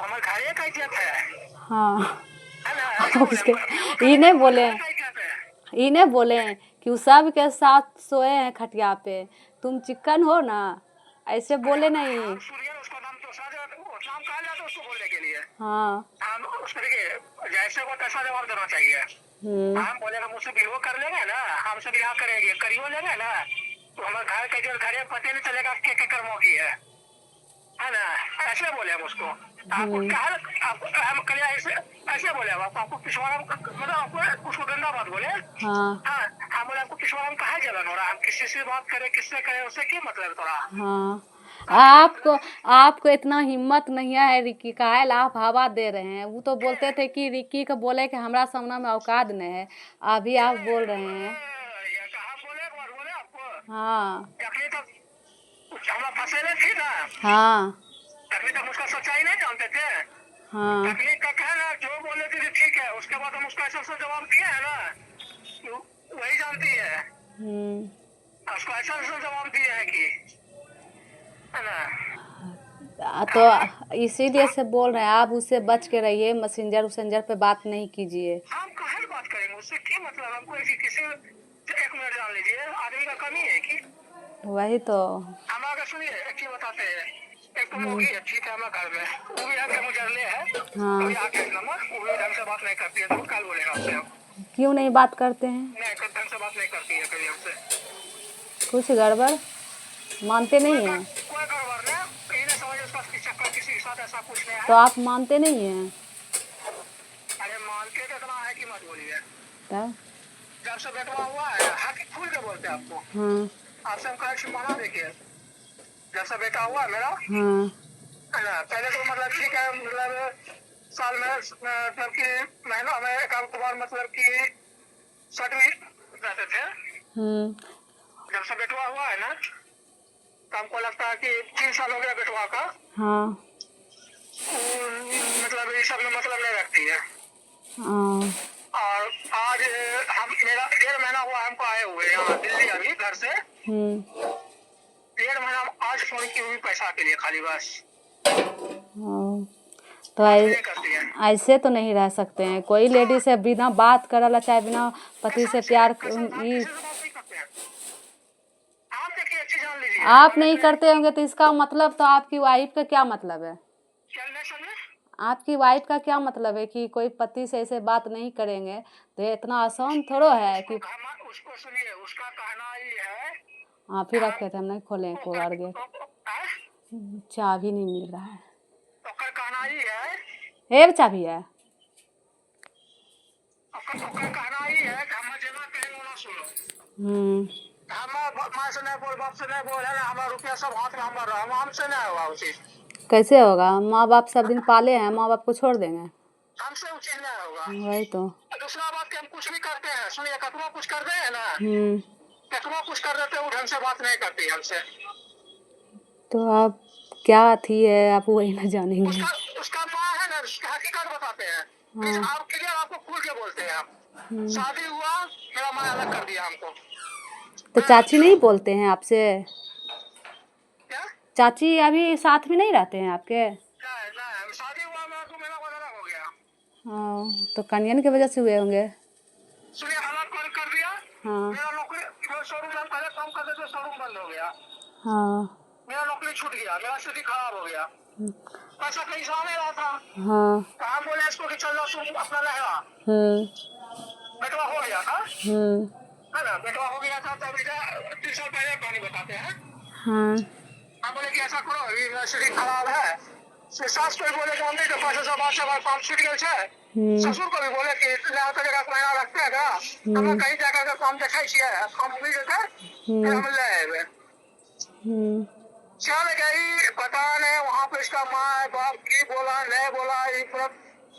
Speaker 2: हमारे घर का इज्जत है ना,
Speaker 1: उसके ये नहीं बोले, ये नहीं बोले कि वो सब के साथ सोए हैं खटिया पे, तुम चिकन हो ना, ऐसे बोले नहीं।
Speaker 2: उसका नाम तो नाम कहा जाता उसको बोलने के लिए। हम उसको देखिए जैसे वो कैसा जवाब देना चाहिए। हम बोले हम उससे विवाह कर लेंगे ना, हमसे विवाह करेंगे, करियो लेंगे ना, तो हमारे घर के जो घर पता नहीं चलेगा क्या कर्मों की है ना, ऐसे बोले हम उसको। आपको क्या है, आपको हम कलिया ऐसे ऐसे बोले आपको पिछवाड़ा मतलब आपको उसको गंदा बात बोले।
Speaker 1: हाँ
Speaker 2: हाँ, हम बोले आपको पिछवाड़ा में कहा जलन हो रहा है, हम किसी से बात करें किससे करें उससे क्या मतलब थोड़ा।
Speaker 1: हाँ, आपको आपको इतना हिम्मत नहीं है रिक्की का है, आप हवा दे रहे हैं। वो तो बोलते थे कि रिक्की को बोले कि हमारा सामना में औकात नहीं है, अभी आप बोल रहे हैं।
Speaker 2: ये कहा बोले एक बार बोले आपको
Speaker 1: हाँ
Speaker 2: अखनी तक हमरा फंसेले थी ना,
Speaker 1: हाँ
Speaker 2: अखनी तक उसका सच्चाई नहीं जानते थे।
Speaker 1: हाँ
Speaker 2: तकनीक का कहना जो बोले थे ठीक है, उसके बाद हम उसका ऐसा ऐसा जवाब दिया है ना, वही जानती है, उसको ऐसा ऐसा जवाब दिया है कि है ना।
Speaker 1: तो इसीलिए से बोल रहे हैं आप उससे बच के रहिए, मैसेंजर उसेंजर पे बात नहीं कीजिए।
Speaker 2: हम कहाँ बात करेंगे उससे, क्या मतलब हमको किसी एक मिनट जान लीजिए, आदमी का कमी है कि
Speaker 1: वही तो।
Speaker 2: हम आगे सुनिए एक चीज बताते हैं। एक तो होगी अच्छी थे हमारे घर में, वो भी हमसे मुजरले है,
Speaker 1: हाँ,
Speaker 2: कभी आके नंबर वो भी ढंग से बात नहीं करती है, तो कल बोलेगा आपसे हम
Speaker 1: क्यों नहीं बात करते हैं?
Speaker 2: नहीं ढंग से बात नहीं करती है कभी हमसे।
Speaker 1: कुछ गड़बड़ मानते नहीं हैं
Speaker 2: कोई गड़बड़ नहीं, ये नहीं समझ उसका चक्कर किसी के साथ ऐसा कुछ नहीं है।
Speaker 1: तो आप मानते नहीं हैं
Speaker 2: अरे मानते तो इतना है कि मत बोलिए।
Speaker 1: तब।
Speaker 2: जब से बेटवा हुआ है हाथ खुल के बोलते हैं आपको,
Speaker 1: हाँ
Speaker 2: आपसे हम कहा माना देखिए, जब से बेटा हुआ मेरा
Speaker 1: हाँ
Speaker 2: है ना, पहले तो मतलब ठीक है, मतलब साल में मतलब कि महीना में एक आध बार मतलब कि सटवी रहते थे। जब से बेटवा हुआ है ना, तो हमको लगता है कि 3 साल हो गया बेटवा का,
Speaker 1: हाँ
Speaker 2: मतलब ये सब में मतलब नहीं रखती है।
Speaker 1: हाँ
Speaker 2: और आज हम मेरा 1.5 महीना हुआ हमको आए हुए यहाँ दिल्ली अभी घर से, 1.5 महीना आज फोन की हुई पैसा के लिए खाली बस।
Speaker 1: हाँ। तो
Speaker 2: नहीं करती है
Speaker 1: ऐसे तो नहीं रह सकते हैं, कोई लेडी से बिना बात करला चाहे बिना पति से प्यार
Speaker 2: आप देखिए अच्छी जान लीजिए।
Speaker 1: आप नहीं करते होंगे तो इसका मतलब तो आपकी वाइफ का क्या मतलब है?
Speaker 2: क्या नहीं समझे?
Speaker 1: आपकी वाइफ का क्या मतलब है कि कोई पति से ऐसे बात नहीं करेंगे? तो ये इतना आसान थोड़ा है कि
Speaker 2: उसको सुनिए, उसका कहना ये है।
Speaker 1: आप ही रखे थे, हम नहीं खोले को बार गेट, चाबी नहीं मिल रहा है।
Speaker 2: ओकर कहना ये है,
Speaker 1: ए चाबी है।
Speaker 2: ओकर कहना ये है कि हम जेना कहेंगे ना सुनो। हम माँ से नहीं बोल, बाप से नहीं बोल, है ना, हमारा रुपया सब हाथ में हमारा, हमसे नहीं होगा वो चीज।
Speaker 1: कैसे होगा? माँ बाप सब दिन पाले हैं, माँ बाप को छोड़ देंगे?
Speaker 2: हमसे वो चीज नहीं होगा।
Speaker 1: वही तो।
Speaker 2: दूसरा बात कि हम कुछ भी करते हैं, सुनिए कतवा कुछ कर दे है ना, कतवा कुछ कर देते वो ढंग से बात नहीं करती हमसे।
Speaker 1: तो आप क्या थी है, आप वही ना जानेंगे।
Speaker 2: उसका माँ है ना, हकीकत बताते हैं। आप क्लियर आपको खुल के बोलते हैं आप। शादी हुआ मेरा माँ अलग कर दिया हमको।
Speaker 1: तो चाची नहीं बोलते हैं आपसे?
Speaker 2: क्या?
Speaker 1: चाची अभी साथ में नहीं रहते हैं आपके?
Speaker 2: नहीं, शादी हुआ मेरा तो मेरा अलग हो गया।
Speaker 1: हाँ, तो कन्यन की वजह से हुए होंगे।
Speaker 2: सुनिए अलग कर दिया।
Speaker 1: हाँ
Speaker 2: मेरा नौकरी शोरूम में पहले काम करते थे, शोरूम बंद हो गया।
Speaker 1: हाँ
Speaker 2: मेरा नौकरी छूट गया, मेरा स्थिति खराब हो गया, पैसा कहीं से आ नहीं रहा था।
Speaker 1: हाँ
Speaker 2: तो हम बोले इसको कि चल जाओ तुम अपना लहरा। बेटवा हो गया था है ना, बेटवा हो गया था, तब 3 साल पहले कहानी बताते हैं।
Speaker 1: हाँ
Speaker 2: हम बोले कि ऐसा करो, अभी मेरा शरीर खराब है। सास को भी बोले कि मम्मी के पास ऐसा बात से काम छूट गया है। ससुर को भी बोले कि महीना रखते है का, हम कहीं जाकर के काम देखा काम मिल जाता है, फिर हम ले आए। चल गई, पता नहीं वहाँ पे इसका माँ बाप की बोला नहीं बोला,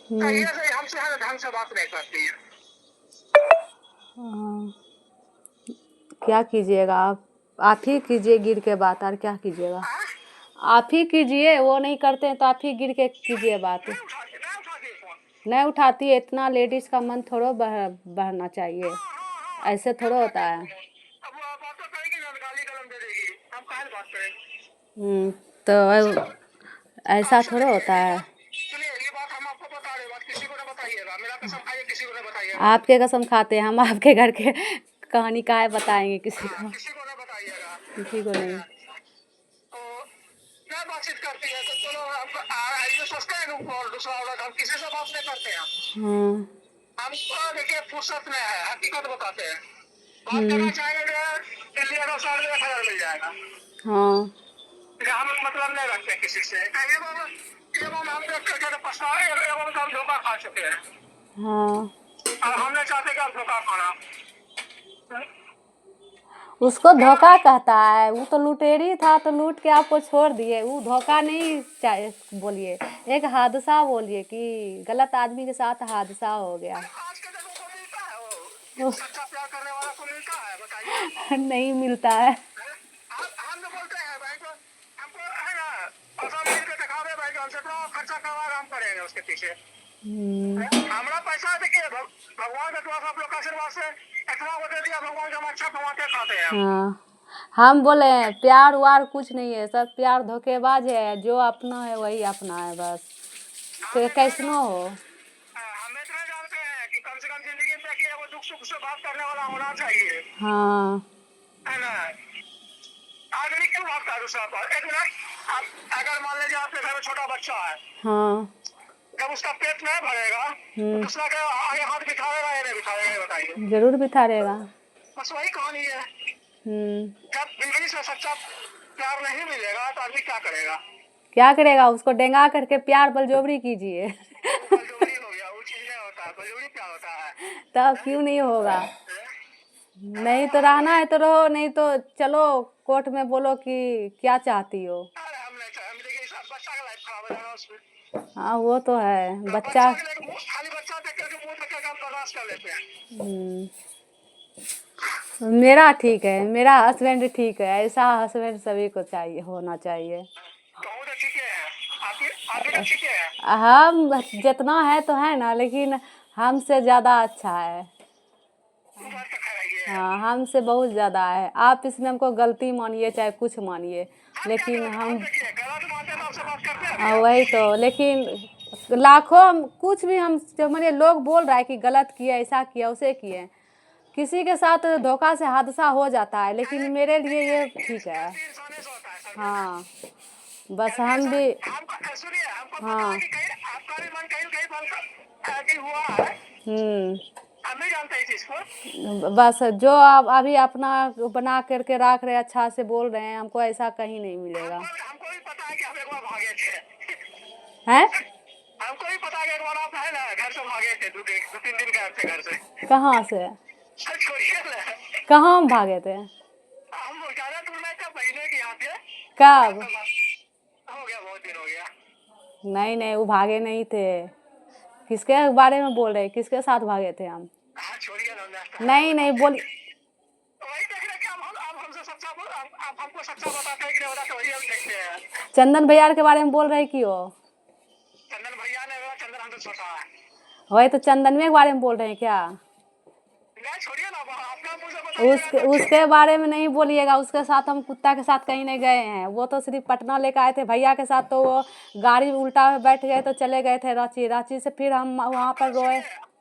Speaker 2: कहिए से हमसे है ढंग से बात नहीं करती है।
Speaker 1: क्या कीजिएगा आप ही कीजिए गिर के बात, और क्या कीजिएगा? आप ही कीजिए, वो नहीं करते हैं तो आप ही गिर के कीजिए बात। नहीं उठाती है, इतना लेडीज का मन थोड़ा बढ़ना चाहिए, ऐसे थोड़ा होता है। तो ऐसा थोड़ा होता है। आपके कसम खाते हैं हम, आपके घर के कहानी काहे बताएंगे किसी को? किसी को नहीं।
Speaker 2: बातचीत करती है तो चलो हम सोचते हैं दूसरा औरत हम किसी से बात नहीं करते हैं। हमको देखिए फुर्सत में है, हकीकत बताते हैं। बात करना चाहेंगे दिल्ली का 1,000 मिल जाएगा। हम मतलब नहीं रखते किसी से। एवं हम देख करके तो पछताए, एवं तो हम धोखा खा चुके हैं
Speaker 1: हाँ,
Speaker 2: और हम नहीं चाहते कि हम धोखा खाना।
Speaker 1: उसको धोखा कहता है, वो तो लुटेरी था तो लूट के आपको छोड़ दिए, वो धोखा नहीं बोलिए, एक हादसा बोलिए कि गलत आदमी के साथ हादसा हो गया।
Speaker 2: आज के देखो को मिलता है वो सच्चा प्यार करने वाला को मिलता है, बताइए।
Speaker 1: नहीं मिलता है।
Speaker 2: हम तो बोलते हैं भाई को, हमको है ना पैसा मिल के दिखा दे भाई, हमसे तो खर्चा करवा हम करेंगे उसके पीछे। हमारा पैसा देखिए भगवान के द्वारा आप लोग का आशीर्वाद से इतना को दे दिया भगवान, जो हम अच्छा कमाते खाते हैं।
Speaker 1: हाँ, हम बोले हैं प्यार वार कुछ नहीं है, सब प्यार धोखेबाज है, जो अपना है वही अपना है बस, कैसनो हो।
Speaker 2: हम इतना जानते हैं कि कम से कम जिंदगी में देखिए वो दुख सुख से बात करने वाला होना चाहिए,
Speaker 1: हाँ,
Speaker 2: है ना। आदमी क्यों भागता है दूसरा पर? एक मिनट, अगर मान लीजिए आपके घर में छोटा बच्चा है,
Speaker 1: हाँ,
Speaker 2: जब उसका पेट नहीं भरेगा तो दूसरा के आगे हाथ बिठाएगा या नहीं बिठाएगा, बताइए।
Speaker 1: जरूर बिठारेगा।
Speaker 2: बस वही कहानी है। जब जिंदगी से सच्चा प्यार नहीं मिलेगा तो आदमी क्या करेगा?
Speaker 1: क्या करेगा, उसको डेंगा करके प्यार बलजोबरी कीजिए।
Speaker 2: बलजोरी हो गया, वो चीज नहीं होता, बलजोरी क्या होता है?
Speaker 1: तब क्यों नहीं होगा, नहीं तो रहना है तो रहो, नहीं तो चलो कोर्ट में बोलो कि क्या चाहती हो।
Speaker 2: अरे हम नहीं चाहे, हम देखिए सब बच्चा का लाइफ खराब हो जाएगा उसमें।
Speaker 1: हाँ वो तो है,
Speaker 2: तो
Speaker 1: बच्चा
Speaker 2: के लिए खाली बच्चा देख करके मुंह देख करके हम बर्दाश्त कर लेते हैं।
Speaker 1: मेरा ठीक है, मेरा हस्बैंड ठीक है, ऐसा हस्बैंड सभी को चाहिए, होना चाहिए।
Speaker 2: तो ठीक है, आपकी तो ठीक है।
Speaker 1: हम जितना है तो है ना, लेकिन हमसे ज़्यादा अच्छा है।
Speaker 2: वो बात तो खैर है।
Speaker 1: हाँ, हमसे बहुत ज़्यादा है, आप इसमें हमको गलती मानिए चाहे कुछ मानिए, लेकिन हम
Speaker 2: देखिए गलत मानते हैं तो आपसे बात करते हैं
Speaker 1: हाँ वही तो, लेकिन लाखों हम कुछ भी हम जो मैंने लोग बोल रहा है कि गलत किया, ऐसा किया, उसे किए, किसी के साथ धोखा से हादसा हो जाता है, लेकिन मेरे लिए ये ठीक है।
Speaker 2: इंसानी से होता है, समझे?
Speaker 1: हाँ, बस हम भी
Speaker 2: हमको सुनिए, हमको पता
Speaker 1: हाँ
Speaker 2: है कि कहीं आपका भी मन कहीं कहीं बंद हुआ है, हम नहीं जानते इस चीज को।
Speaker 1: बस जो आप अभी अपना बना करके रख रहे हैं, अच्छा से बोल रहे हैं, हमको ऐसा कहीं नहीं मिलेगा।
Speaker 2: हमको भी पता है कि हम एक बार भागे थे,
Speaker 1: हैं?
Speaker 2: हमको भी पता है कि एक बार आप है ना घर से भागे थे, 2-3 दिन गए थे घर से।
Speaker 1: कहाँ से?
Speaker 2: छोड़िए ना,
Speaker 1: कहाँ हम भागे थे?
Speaker 2: हम ज्यादा दूर नहीं थे, महीने के यहाँ थे।
Speaker 1: कब?
Speaker 2: हो गया, बहुत दिन हो गया।
Speaker 1: नहीं नहीं, वो भागे नहीं थे, किसके बारे में बोल रहे हैं, किसके साथ भागे थे हम?
Speaker 2: छोड़िए ना,
Speaker 1: नहीं नहीं बोल,
Speaker 2: वही देख रहे कि आप हमसे सच्चा बोल, आप हमको सच्चा बताते हैं कि नहीं बताते, वही हम देखते हैं।
Speaker 1: चंदन भैया के बारे में बोल रहे कि हो?
Speaker 2: चंदन भैया ने बोला, चंदन हमसे छोटा है।
Speaker 1: वही तो चंदन के बारे में बोल रहे हैं क्या?
Speaker 2: नहीं छोड़िए ना, अपना मुझे बताइएगा।
Speaker 1: उसके बारे में नहीं बोलिएगा, उसके साथ हम कुत्ता के साथ कहीं नहीं गए हैं, वो तो सिर्फ पटना लेकर आए थे भैया के साथ, तो वो गाड़ी उल्टा बैठ गए तो चले गए थे रांची, रांची से फिर हम वहाँ पर रोए।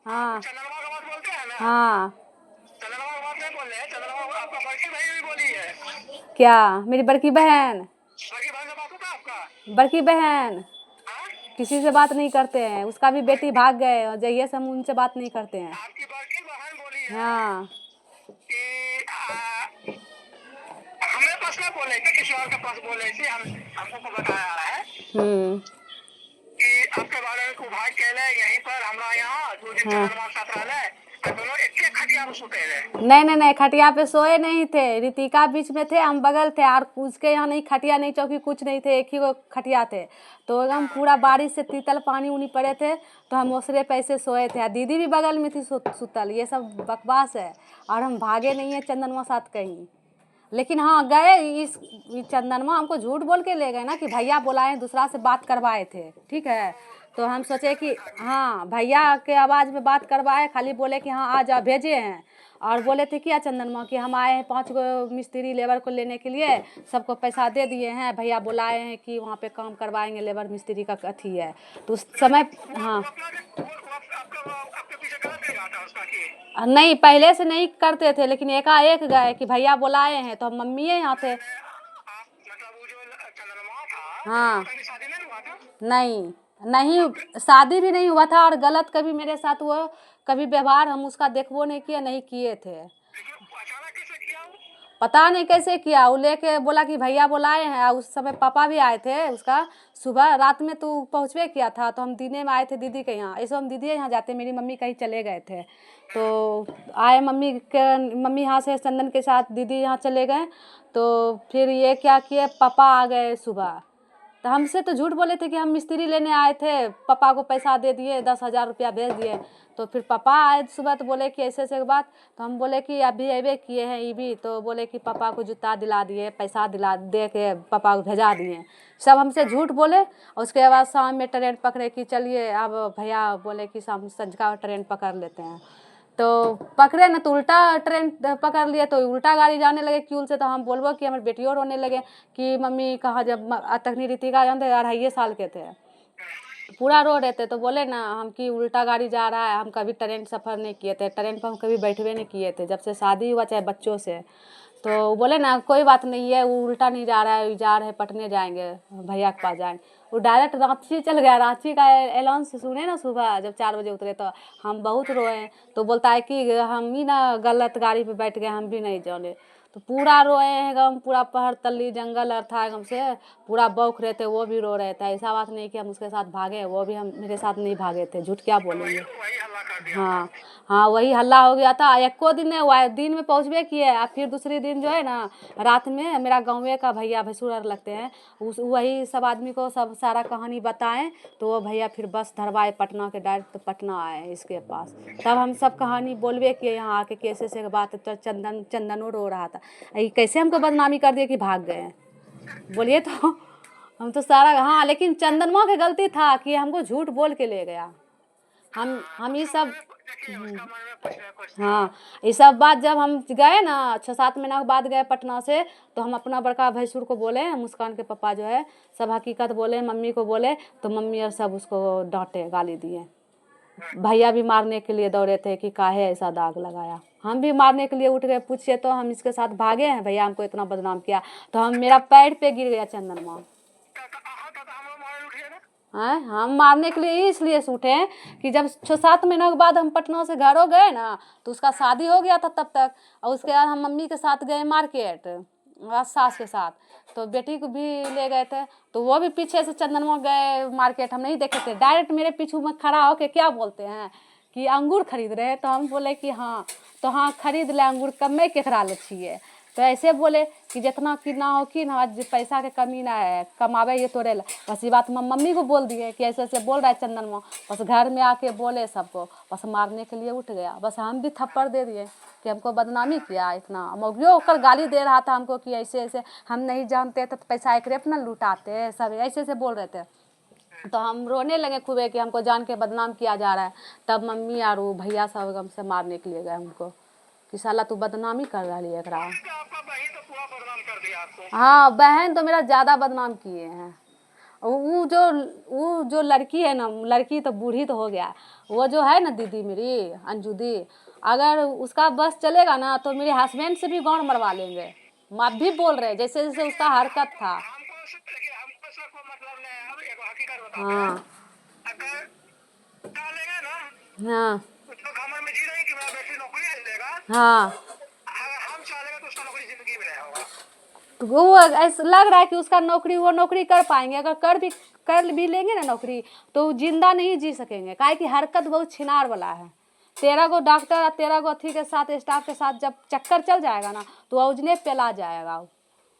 Speaker 1: हाँ
Speaker 2: चंदनवा का बात बोलते हैं ना,
Speaker 1: हाँ,
Speaker 2: चंदनवा का बात नहीं बोल रहे हैं, चंदनवा आपका बड़की भाई भी बोली है।
Speaker 1: क्या मेरी बड़की बहन?
Speaker 2: बड़की भाई से बात होता है आपका?
Speaker 1: बड़की बहन
Speaker 2: हाँ?
Speaker 1: किसी से बात नहीं करते हैं, उसका भी बेटी भाग गए और जहिए से हम उनसे बात नहीं करते हैं।
Speaker 2: आपकी बड़की बहन बोली है
Speaker 1: हाँ,
Speaker 2: कि हमें पास में बोले थे, किसी और के पास बोले थे, हमको बताया है कि आपके बारे में भाई कहले यहीं पर हमरा यहाँ 2 दिन चंदनवा के साथ रहले, दोनों एक खटिया में सुते रहे।
Speaker 1: नहीं नहीं नहीं, खटिया पे सोए नहीं थे, रितिका बीच में थे, हम बगल थे, और उसके यहाँ नहीं खटिया नहीं चौकी कुछ नहीं थे, एक ही वो खटिया थे, तो एकदम पूरा बारिश से तीतल पानी उनी पड़े थे, तो हम उसरे पैसे सोए थे, दीदी भी बगल में थी सुतल, ये सब बकवास है, और हम भागे नहीं है चंदनवा साथ कहीं, लेकिन हाँ गए इस चंदनवा हमको झूठ बोल के ले गए ना कि भैया बुलाए, दूसरा से बात करवाए थे, ठीक है, तो हम सोचे कि हाँ भैया के आवाज़ में बात करवाए, खाली बोले कि हाँ आ जा, भेजे हैं, और बोले थे क्या चंदनवा कि हम आए हैं 5 गो मिस्त्री लेबर को लेने के लिए, सबको पैसा दे दिए हैं, भैया बुलाए हैं कि वहाँ पे काम करवाएंगे, लेबर मिस्त्री का अथी है, तो उस समय हाँ नहीं पहले से नहीं करते थे, लेकिन एकाएक गए कि भैया बुलाए हैं, तो हम मम्मी यहाँ थे। हाँ नहीं नहीं, शादी भी नहीं हुआ था, और गलत कभी मेरे साथ वो कभी व्यवहार हम उसका देखबो नहीं किए, नहीं किए थे।
Speaker 3: पता नहीं कैसे किया, वो लेके बोला कि भैया बुलाए हैं। उस समय पापा भी आए थे उसका, सुबह रात में तू पहुँचवे किया था, तो हम दिने में आए थे दीदी के यहाँ। ऐसे हम दीदी यहाँ जाते, मेरी मम्मी कहीं चले गए थे, तो आए मम्मी यहाँ से चंदन के साथ दीदी यहाँ चले गए। तो फिर ये क्या किए, पापा आ गए सुबह। तो हमसे तो झूठ बोले थे कि हम मिस्त्री लेने आए थे, पापा को पैसा दे दिए, 10,000 रुपया भेज दिए। तो फिर पापा आए सुबह तो बोले कि ऐसे ऐसे बात। तो हम बोले कि अभी अबे किए हैं ये भी, तो बोले कि पापा को जूता दिला दिए, पैसा दिला दे के पापा को भेजा दिए। सब हमसे झूठ बोले। और उसके बाद शाम में ट्रेन पकड़े कि चलिए, अब भैया बोले कि शाम संझका ट्रेन पकड़ लेते हैं। तो पकड़े ना, तो उल्टा ट्रेन पकड़ लिए, तो उल्टा गाड़ी जाने लगे क्यूल से। तो हम बोलबो कि हमारे बेटियों रोने लगे कि मम्मी कहाँ, जब तखनी रीतिका जानते 2.5 साल के थे, पूरा रो रहे थे। तो बोले ना हम कि उल्टा गाड़ी जा रहा है, हम कभी ट्रेन सफ़र नहीं किए थे, ट्रेन पर हम कभी बैठवे नहीं किए थे जब से शादी हुआ, चाहे बच्चों से। तो बोले ना कोई बात नहीं है, वो उल्टा नहीं जा रहा है, जा रहे पटने जाएंगे, भैया के पास जाएंगे। वो डायरेक्ट रांची चल गया। रांची का अनाउंस सुने ना सुबह जब 4 बजे उतरे, तो हम बहुत रोए। तो बोलता है कि हम ही ना गलत गाड़ी पे बैठ गए, हम भी नहीं जाने। तो पूरा रोए हैं एकदम, पूरा पहाड़ तल्ली जंगल और था एकदम से, पूरा बौख रहे थे। वो भी रो रहे थे। ऐसा बात नहीं कि हम उसके साथ भागे, वो भी हम मेरे साथ नहीं भागे थे, झूठ क्या बोलेंगे।
Speaker 2: वही हल्ला कर दिया।
Speaker 3: हाँ हाँ, वही हल्ला हो गया था। एको दिन ने दिन में पहुँचबे किए, और फिर दूसरी दिन जो है ना रात में मेरा गाँव का भैया भैंसुर लगते हैं, उस वही सब आदमी को सब सारा कहानी बताएं। तो वो भैया फिर बस धरवाए पटना के, डायरेक्ट पटना आए इसके पास। तब हम सब कहानी बोलबे किए यहाँ आके, कैसे से बात। तो चंदनों रो रहा था, ये कैसे हमको बदनामी कर दिए कि भाग गए हैं, बोलिए तो। हम तो सारा, हाँ लेकिन चंदनवा की गलती था कि हमको झूठ बोल के ले गया। हम ये सब,
Speaker 2: देखिए उसका मन में कुछ ना कुछ था।
Speaker 3: हाँ ये सब बात जब हम गए ना 6-7 महीना के बाद गए पटना से, तो हम अपना बड़का भैंसुर को बोले, मुस्कान के पापा जो है, सब हकीकत बोले, मम्मी को बोले। तो मम्मी और सब उसको डांटे, गाली दिए। भैया भी मारने के लिए दौड़े थे कि काहे ऐसा दाग लगाया। हम भी मारने के लिए उठ गए, पूछिए तो हम इसके साथ भागे हैं, भैया हमको इतना बदनाम किया। तो हम, मेरा पैर पे गिर गया चंदन माँ। हैं, हम मारने के लिए इसलिए उठे हैं कि जब 6-7 महीनों के बाद हम पटना से घरों गए ना, तो उसका शादी हो गया था तब तक। और उसके बाद हम मम्मी के साथ गए मार्केट, सास के साथ। तो बेटी को भी ले गए थे, तो वो भी पीछे से चंदनवा गए मार्केट, हम नहीं देखे थे। डायरेक्ट मेरे पीछू में खड़ा होके क्या बोलते हैं कि अंगूर खरीद रहे हैं। तो हम बोले कि हाँ, तो हाँ खरीद ले अंगूर, कम में केकरा ले छिए। तो ऐसे बोले कि जितना कि ना हो कि ना, आज पैसा के कमी ना है, कमावे ये तोरे ला। बस ये बात मम्मी को बोल दिए कि ऐसे ऐसे बोल रहा है चंदन माँ। बस घर में आके बोले सबको, बस मारने के लिए उठ गया। बस हम भी थप्पड़ दे दिए कि हमको बदनामी किया इतना। मौगियो होकर गाली दे रहा था हमको कि ऐसे ऐसे हम नहीं जानते थे, तो पैसा एक रेप ना लुटाते, सब ऐसे ऐसे बोल रहे थे। तो हम रोने लगे खूबे कि हमको जान के बदनाम किया जा रहा है। तब मम्मी और वो भैया सब हमसे मारने के लिए गए हमको कि साला तू बदनामी कर रही है एकरा।
Speaker 2: आपका बहन तो पूरा बदनाम कर दिया आपको।
Speaker 3: हाँ बहन तो मेरा ज़्यादा बदनाम किए हैं। वो जो लड़की है ना, लड़की तो बूढ़ी तो हो गया, वो जो है ना दीदी मेरी अंजू दी, अगर उसका बस चलेगा ना तो मेरे हस्बैंड से भी गांड मरवा लेंगे। माँ भी बोल रहे जैसे जैसे उसका हरकत था।
Speaker 2: हमको सबको मतलब नहीं है। अब एक हकीकत बताते हैं,
Speaker 3: हाँ
Speaker 2: अगर डालेगा ना
Speaker 3: हाँ
Speaker 2: तो घमंड में जी रही कि मेरा बेटी नौकरी ले लेगा,
Speaker 3: हाँ,
Speaker 2: अगर हम चाहेगा तो उसका नौकरी जिंदगी में नहीं होगा।
Speaker 3: तो वो ऐसा लग रहा है कि उसका नौकरी, वो नौकरी कर पाएंगे। अगर कर भी लेंगे ना नौकरी, तो जिंदा नहीं जी सकेंगे, काहे कि हरकत बहुत छिनार वाला है। 13 गो डॉक्टर और 13 गो अथी के साथ, स्टाफ के साथ जब चक्कर चल जाएगा ना, तो औजने पेला जाएगा।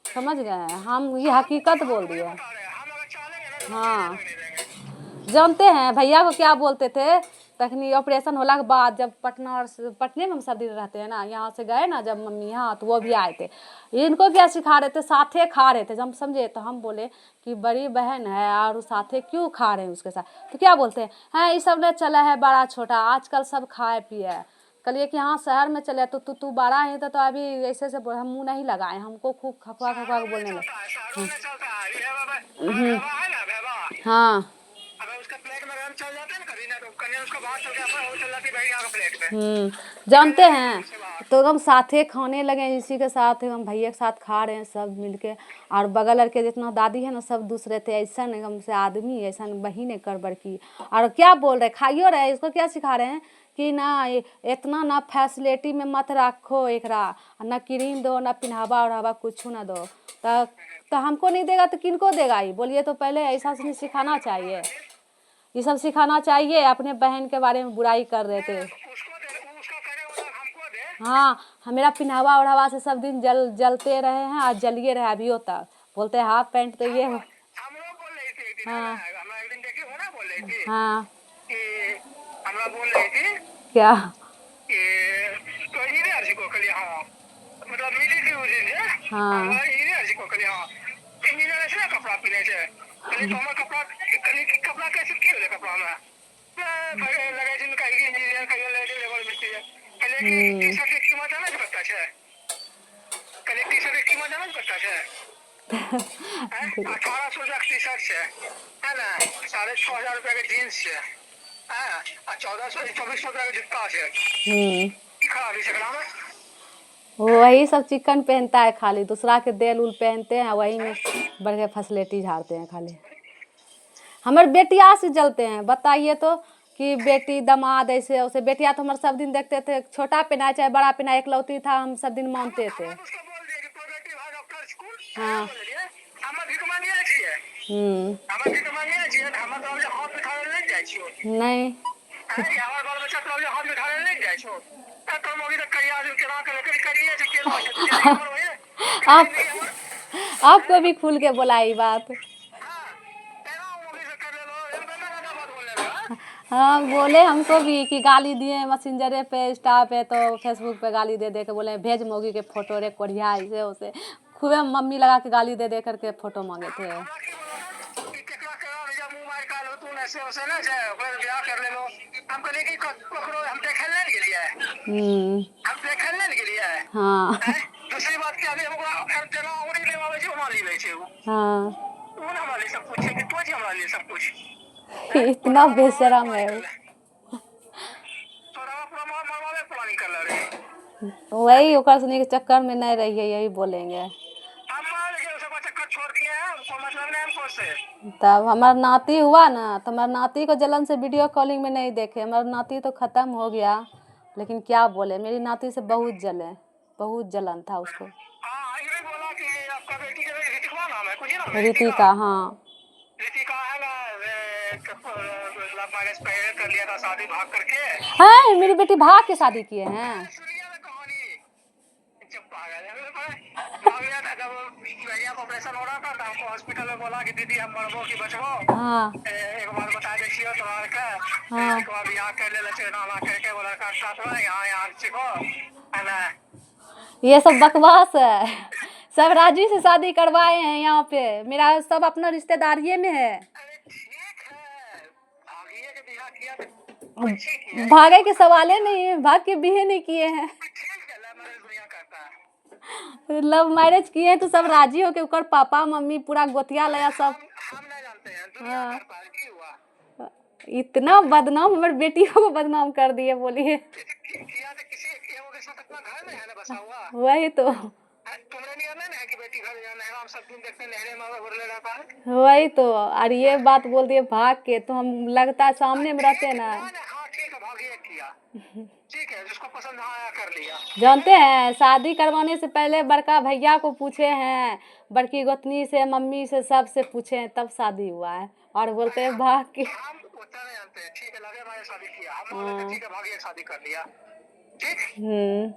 Speaker 3: समझ गए हैं हम, ये हकीकत बोल दिए।
Speaker 2: हम अगर चाहेंगे ना
Speaker 3: हाँ
Speaker 2: नहीं देंगे।
Speaker 3: जानते हैं भैया को क्या बोलते थे, तखनी ऑपरेशन होला के बाद जब पटने में हम सब दिन रहते हैं ना, यहाँ से गए ना जब मम्मी यहाँ, तो वो भी आए थे। इनको क्या सिखा रहे थे, साथे खा रहे थे। जब हम समझे तो हम बोले कि बड़ी बहन है और साथे क्यों खा रहे हैं उसके साथ। तो क्या बोलते हैं ये सब ने चला है बड़ा छोटा, आजकल सब खाए पिए। कलिए कि हाँ शहर में चले, तो तू बड़ा है तो अभी ऐसे से हम मुँह नहीं लगाए, हमको खूब खपा खपा के बोलने लगे।
Speaker 2: शहरों में चलता है ये भैवा है ना, भैवा।
Speaker 3: हाँ
Speaker 2: अगर उसका प्लेट में चल जाता है ना कभी ना, तो कहीं उसका बाहर चल गया, वो चल जाती है यहाँ का प्लेट में।
Speaker 3: जानते हैं। तो हम साथे खाने लगे, इसी के साथ हम भैया के साथ खा रहे हैं सब मिलके। और बगल लड़के जितना दादी है ना सब दूसरे थे, ऐसा नहीं हमसे आदमी, ऐसा बहन है कर बड़की। और क्या बोल रहे खाइयो रहे, इसको क्या सिखा रहे हैं कि ना इतना ना फैसिलिटी में मत रखो एकरा, ना क्रीम दो ना पिन्हावा ओढ़ावा कुछ ना दो। तो हमको नहीं देगा तो किनको देगा? ही बोलिए तो पहले ऐसा नहीं सिखाना चाहिए, ये सब सिखाना चाहिए। अपने बहन के बारे में बुराई कर रहे थे।
Speaker 2: उसका करे वाला हमको दे।
Speaker 3: हाँ, मेरा पिन्हावा ओढ़ावा से सब दिन जलते रहे हैं और जलिए रहे अभी तक। बोलते हैं हाफ पैंट तो ये
Speaker 2: हम लोग बोल रही थी एक दिन,
Speaker 3: हाँ
Speaker 2: हम एक दिन देखी हो ना, बोल रही थी
Speaker 3: हाँ
Speaker 2: कि हम लोग बोल रही थी
Speaker 3: क्या
Speaker 2: कि तो इंजीनियर जी को कल हाँ मतलब मिली थी उस दिन से
Speaker 3: हाँ
Speaker 2: इंजीनियर जी को कल हाँ इंजीनियर से कपड़ा पीने से कल तो हमारा कपड़ा कैसे क्यों ले कपड़ा में लगे दिन कहीं इंजीनियर कहीं ले लेबर मिलती है कल की टी शर्ट की कीमत जाना पड़ता है, कल टी शर्ट की कीमत जाना पड़ता है 1800 का टी शर्ट है ना, 6500 रुपया के जीन्स है 1400-2400 रुपया के जूता है खराबी सकला में।
Speaker 3: वही सब चिकन पहनता है, खाली दूसरा के देल उल पहनते हैं, वही में बढ़ के फैसिलिटी झाड़ते हैं खाली। हमारे बेटिया से जलते हैं, बताइए तो कि बेटी दामाद ऐसे उसे। बेटिया तो हमारे सब दिन देखते थे, छोटा पहना चाहे बड़ा पहना, एकलौती था, हम सब दिन मानते थे। हाँ नहीं आप आपको भी खुल के बोला ये बात। हाँ बोले हमको भी कि गाली दिए मैसेंजरे पे इंस्टा पे तो फेसबुक पे गाली दे दे के बोले भेज मोगी के फोटो रे कोढ़िया ऐसे उसे खूबे मम्मी लगा के गाली दे दे करके फोटो मांगे थे। हाँ
Speaker 2: दूसरी बात क्या
Speaker 3: हाँ
Speaker 2: सब कुछ है कि तो हमारा लिए सब कुछ
Speaker 3: इतना बेशरम है वही ओकर सुनी के चक्कर में नहीं रहिए, यही बोलेंगे। तब हमारा नाती हुआ ना तो हमारे नाती को जलन से वीडियो कॉलिंग में नहीं देखे। हमारा नाती तो खत्म हो गया, लेकिन क्या बोले मेरी नाती से बहुत जले, बहुत जलन था उसको। रितिका हाँ
Speaker 2: कर लिया था शादी भाग करके
Speaker 3: है, मेरी बेटी भाग के शादी किए हैं।
Speaker 2: ऑपरेशन हो रहा था तो हमको हॉस्पिटल में बोला कि दीदी हम मरबो की बचबो
Speaker 3: हाँ
Speaker 2: एक बार बता देखियो तुम्हारे का
Speaker 3: हाँ
Speaker 2: एक बार बियाह कर ले चेना ना करके बोला का साथ में यहाँ चिको है ना।
Speaker 3: ये सब बकवास है। सब राजू से शादी करवाए हैं यहाँ पे, मेरा सब अपना रिश्तेदारिये में है। भागे के सवाले नहीं है, भाग के बिहे नहीं किए हैं। लव मैरिज किए हैं तो सब राजी हो के ऊपर पापा मम्मी पूरा गोतिया लया सब।
Speaker 2: हम नहीं जानते हैं दुनिया
Speaker 3: हाँ
Speaker 2: हुआ
Speaker 3: इतना बदनाम हमारी बेटियों को बदनाम कर दिए बोलिए। वही तो वही तो, और ये बात बोल दिए भाग के, तो हम लगता है सामने में रहते ना।
Speaker 2: ठीक है जिसको पसंद आया कर लिया।
Speaker 3: जानते हैं शादी करवाने से पहले बड़का भैया को पूछे हैं, बड़की गोतनी से मम्मी से सबसे पूछे हैं, तब शादी हुआ है। और बोलते हैं भाग के
Speaker 2: हम उतना नहीं जानते हैं। ठीक है लगे भाई शादी किया हम ठीक है भागे शादी कर लिया ठीक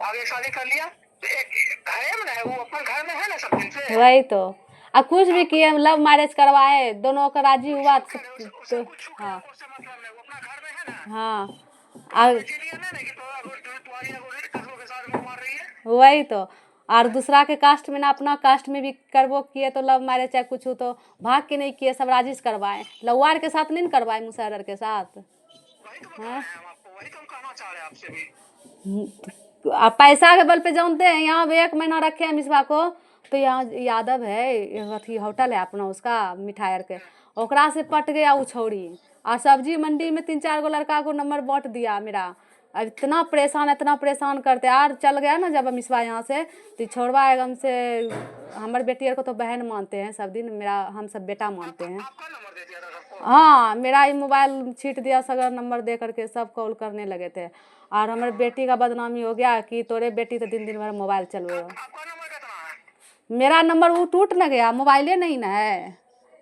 Speaker 2: भागे शादी कर लिया तो एक घर में है वो अपन घर में है ना सब दिन से।
Speaker 3: वही तो अब कुछ भी किए, लव मैरिज करवाए दोनों का राजी हुआ तो हाँ हाँ वही तो। और दूसरा के कास्ट में ना अपना कास्ट में भी करवो किए तो लव मैरिज चाहे कुछ हो तो भाग के नहीं किए, सब राजी से करवाए। लवार के साथ नहीं करवाए, मुसहर के साथ। पैसा के बल पे जानते हैं, यहाँ 1 महीना रखे हैं मिसबा को, तो यहाँ यादव है अथी होटल है अपना उसका मिठाई के, ओकरा से पट गया वो छौड़ी। और सब्जी मंडी में 3-4 गो लड़का को नंबर बांट दिया मेरा। और इतना परेशान करते, और चल गया ना जब मिसबा यहाँ से, तो छोड़वा एकदम से हमारे बेटी को तो बहन मानते हैं सब दिन, मेरा हम सब बेटा मानते हैं। हाँ, मेरा ही मोबाइल छीट दिया, सगर नंबर दे करके सब कॉल करने लगे थे। और हमारे बेटी का बदनामी हो गया कि तोरे बेटी तो दिन दिन भर मोबाइल चलवेगा।
Speaker 2: आपका नंबर कितना है?
Speaker 3: मेरा नंबर वो टूट न गया, मोबाइले नहीं ना है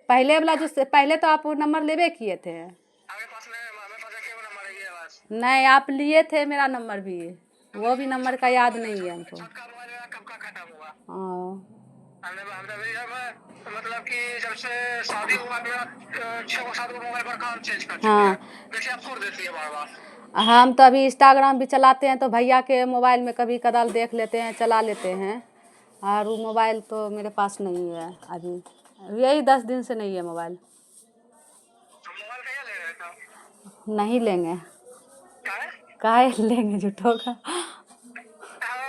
Speaker 3: पहले वाला, जो पहले तो आप वो नंबर लेवे किए थे।
Speaker 2: आपके पास नहीं है, मेरे पास एक ही नंबर है, ये बस।
Speaker 3: नहीं, आप लिए थे मेरा नंबर भी, वो भी नंबर का याद नहीं है हमको।
Speaker 2: छत का मोबाइल मेरा कब का खत्म हुआ?
Speaker 3: हाँ,
Speaker 2: हमने भी जब मतलब कि जब से शादी हुआ मेरा 6 7 मोबाइल पर काम चेंज कर चुके
Speaker 3: हाँ।
Speaker 2: हैं। देखिए आप छोड़ देती है बार बार।
Speaker 3: हम तो अभी इंस्टाग्राम भी चलाते हैं तो भैया के मोबाइल में कभी कदाल देख लेते हैं, चला लेते हैं। और वो मोबाइल तो मेरे पास नहीं है अभी यही 10 दिन से नहीं है मोबाइल।
Speaker 2: मोबाइल कैसे ले रहे थे?
Speaker 3: नहीं लेंगे,
Speaker 2: क्या है?
Speaker 3: काहे लेंगे झूठों का।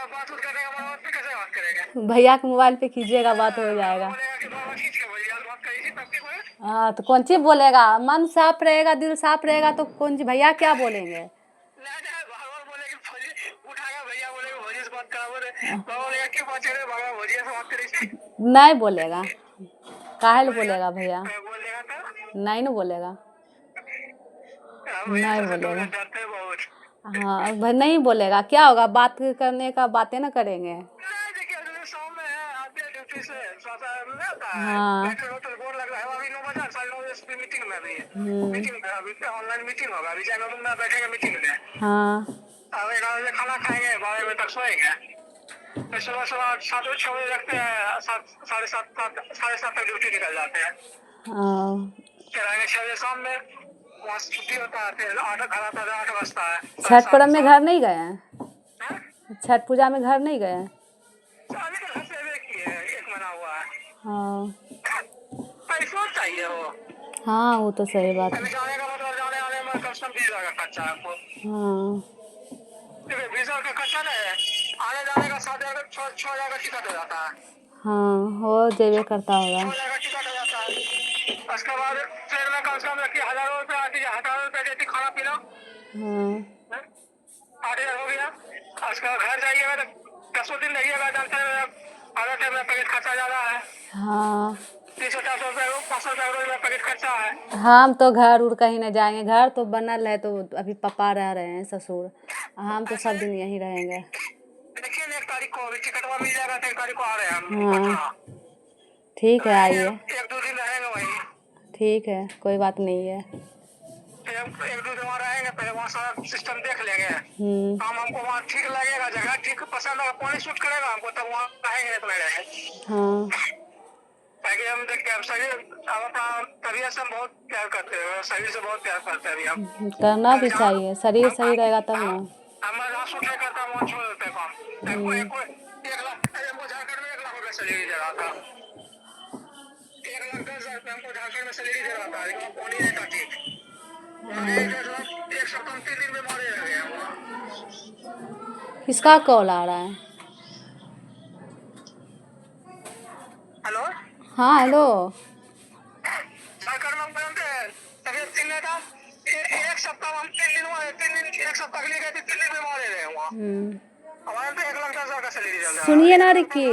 Speaker 2: बात उठ करने का मतलब फिर कैसे बात करेंगे?
Speaker 3: भैया के मोबाइल पे कीजिएगा, बात हो जाएगा।
Speaker 2: बोलेगा कि बाबा खींच के बोलिए, बात करी थी तब की कोई?
Speaker 3: हाँ, तो कौन चीज बोलेगा, मन साफ रहेगा, दिल साफ रहेगा तो कौन चीज भैया क्या बोलेंगे।
Speaker 2: ना जाए बाबा बोले कि फौजी उठाएगा, भैया बोले कि भौजी से बात करा, बोले बाबा बोलेगा क्यों बात करे, बाबा भौजी से बात करी थी।
Speaker 3: नहीं बोलेगा, काहे बोलेगा भैया,
Speaker 2: बोलेगा तो
Speaker 3: नहीं न बोलेगा,
Speaker 2: भैया
Speaker 3: नहीं
Speaker 2: से तो
Speaker 3: बोलेगा।
Speaker 2: डरते हैं बहुत।
Speaker 3: हाँ भाई, नहीं बोलेगा, क्या होगा, बात करने का, बातें ना करेंगे।
Speaker 2: नहीं देखिए अभी शाम में है, आते हैं ड्यूटी से थोड़ा सा नहीं होता है,
Speaker 3: हाँ।
Speaker 2: बैठे हो तो बोर लग रहा है। अभी 9 बजे 9:30 पे मीटिंग में भी है, मीटिंग में अभी ऑनलाइन मीटिंग होगा, अभी जाएंगे रूम में बैठेंगे मीटिंग में।
Speaker 3: हाँ।
Speaker 2: अब 11 बजे खाना खाएंगे, 12 बजे तक सोएंगे, फिर सुबह 7 6 बजे रखते हैं, 7 साढ़े 7 तक ड्यूटी निकल जाते हैं।
Speaker 3: हाँ।
Speaker 2: फिर आएंगे 6 बजे शाम में, वहाँ से छुट्टी होता है, फिर 8 घर आता है, 8 बजता है।
Speaker 3: छठ पर्व में घर नहीं गए हैं,
Speaker 2: हाँ?
Speaker 3: छठ पूजा में घर नहीं गए हैं।
Speaker 2: अभी तो घर से भी किए हैं, 1 महीना हुआ है।
Speaker 3: हाँ।
Speaker 2: पैसा चाहिए वो,
Speaker 3: हाँ, वो तो सही बात
Speaker 2: अभी
Speaker 3: है।
Speaker 2: जाने का मतलब जाने आने में कम से कम 20 हजार का खर्चा है आपको।
Speaker 3: हाँ।
Speaker 2: देखिए 20 हजार का खर्चा नहीं है, आने जाने का 7 हजार 6 हजार का टिकट हो जाता है।
Speaker 3: हाँ, हो जेबे करता
Speaker 2: 6
Speaker 3: होगा।
Speaker 2: हजार का टिकट हो जाता है। उसके बाद ट्रेन में कम से कम रखिए 1000 रुपये आती है, 1000 रुपये देती खाना पीना,
Speaker 3: हाँ।
Speaker 2: 8 हजार हो गया। उसके बाद घर जाइएगा तो 10 दिन रहिएगा, जानते हैं आधा टाइम में पैकेट खर्चा ज़्यादा है,
Speaker 3: हाँ।
Speaker 2: 300 400 रुपये 500 रुपये रोज में पैकेट खर्चा है।
Speaker 3: हम तो घर उर कहीं नहीं जाएंगे, घर तो बनल है, तो अभी पापा रह रहे हैं ससुर, हम तो सब दिन यहीं रहेंगे।
Speaker 2: देखिए 1 तारीख को अभी टिकटवा मिल जाएगा, तो 1 तारीख को आ रहे हैं हम
Speaker 3: हाँ।
Speaker 2: पटना।
Speaker 3: ठीक है, आइए।
Speaker 2: 1 2 दिन रहेंगे वहीं,
Speaker 3: ठीक है, कोई बात नहीं है।
Speaker 2: फिर 1 2 दिन वहाँ रहेंगे, पहले वहाँ सारा सिस्टम देख लेंगे,
Speaker 3: हम्म।
Speaker 2: काम हमको वहाँ ठीक लगेगा, जगह ठीक पसंद है, पानी सूट करेगा हमको, तब वहाँ रहेंगे, नहीं तो नहीं रहेंगे।
Speaker 3: हाँ।
Speaker 2: ताकि हम देखते हैं शरीर, हम अपना तबीयत से हम बहुत प्यार करते हैं, शरीर से बहुत प्यार करते हैं अभी हम।
Speaker 3: करना भी चाहिए, शरीर सही रहेगा तब ना।
Speaker 2: हमारा जहाँ सूट नहीं करता वहाँ छोड़ देते हैं काम। एक 1 लाख हमको झारखंड में 1 लाख रुपये सैलरी दे रहा था, 1,10,000 रुपये हमको झारखंड में सैलरी दे रहा था, लेकिन पानी नहीं था ठीक। एक सप्ताह 3 दिन में मारे रह गए हम।
Speaker 3: किसका कॉल आ रहा है।
Speaker 2: हेलो।
Speaker 3: हाँ, हेलो।
Speaker 2: झारखंड में हम जानते हैं तबियत ठीक नहीं था, एक सप्ताह हम 3 दिन 1 सप्ताह के लिए गए थे, 3 दिन में मारे रहे वहाँ। हमारे तो 1,10,000 का सैलरी चल रहा है।
Speaker 3: सुनिए ना रिकी,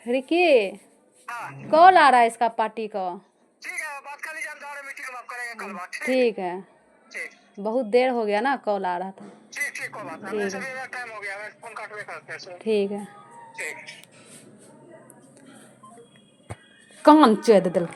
Speaker 3: रिकी
Speaker 2: हाँ
Speaker 3: कॉल आ रहा है इसका, पार्टी का।
Speaker 2: ठीक है, बात कर लीजिए, हम जा रहे हैं मीटिंग में, आप करेंगे कल बात।
Speaker 3: ठीक है,
Speaker 2: ठीक
Speaker 3: बहुत देर हो गया ना, कॉल आ रहा था।
Speaker 2: ठीक कोई बात नहीं,
Speaker 3: ठीक है।
Speaker 2: सभी मेरा टाइम हो गया, मैं फोन काटवे करते हैं सर।
Speaker 3: ठीक है।
Speaker 2: ठीक।
Speaker 3: कान चेद दिल के।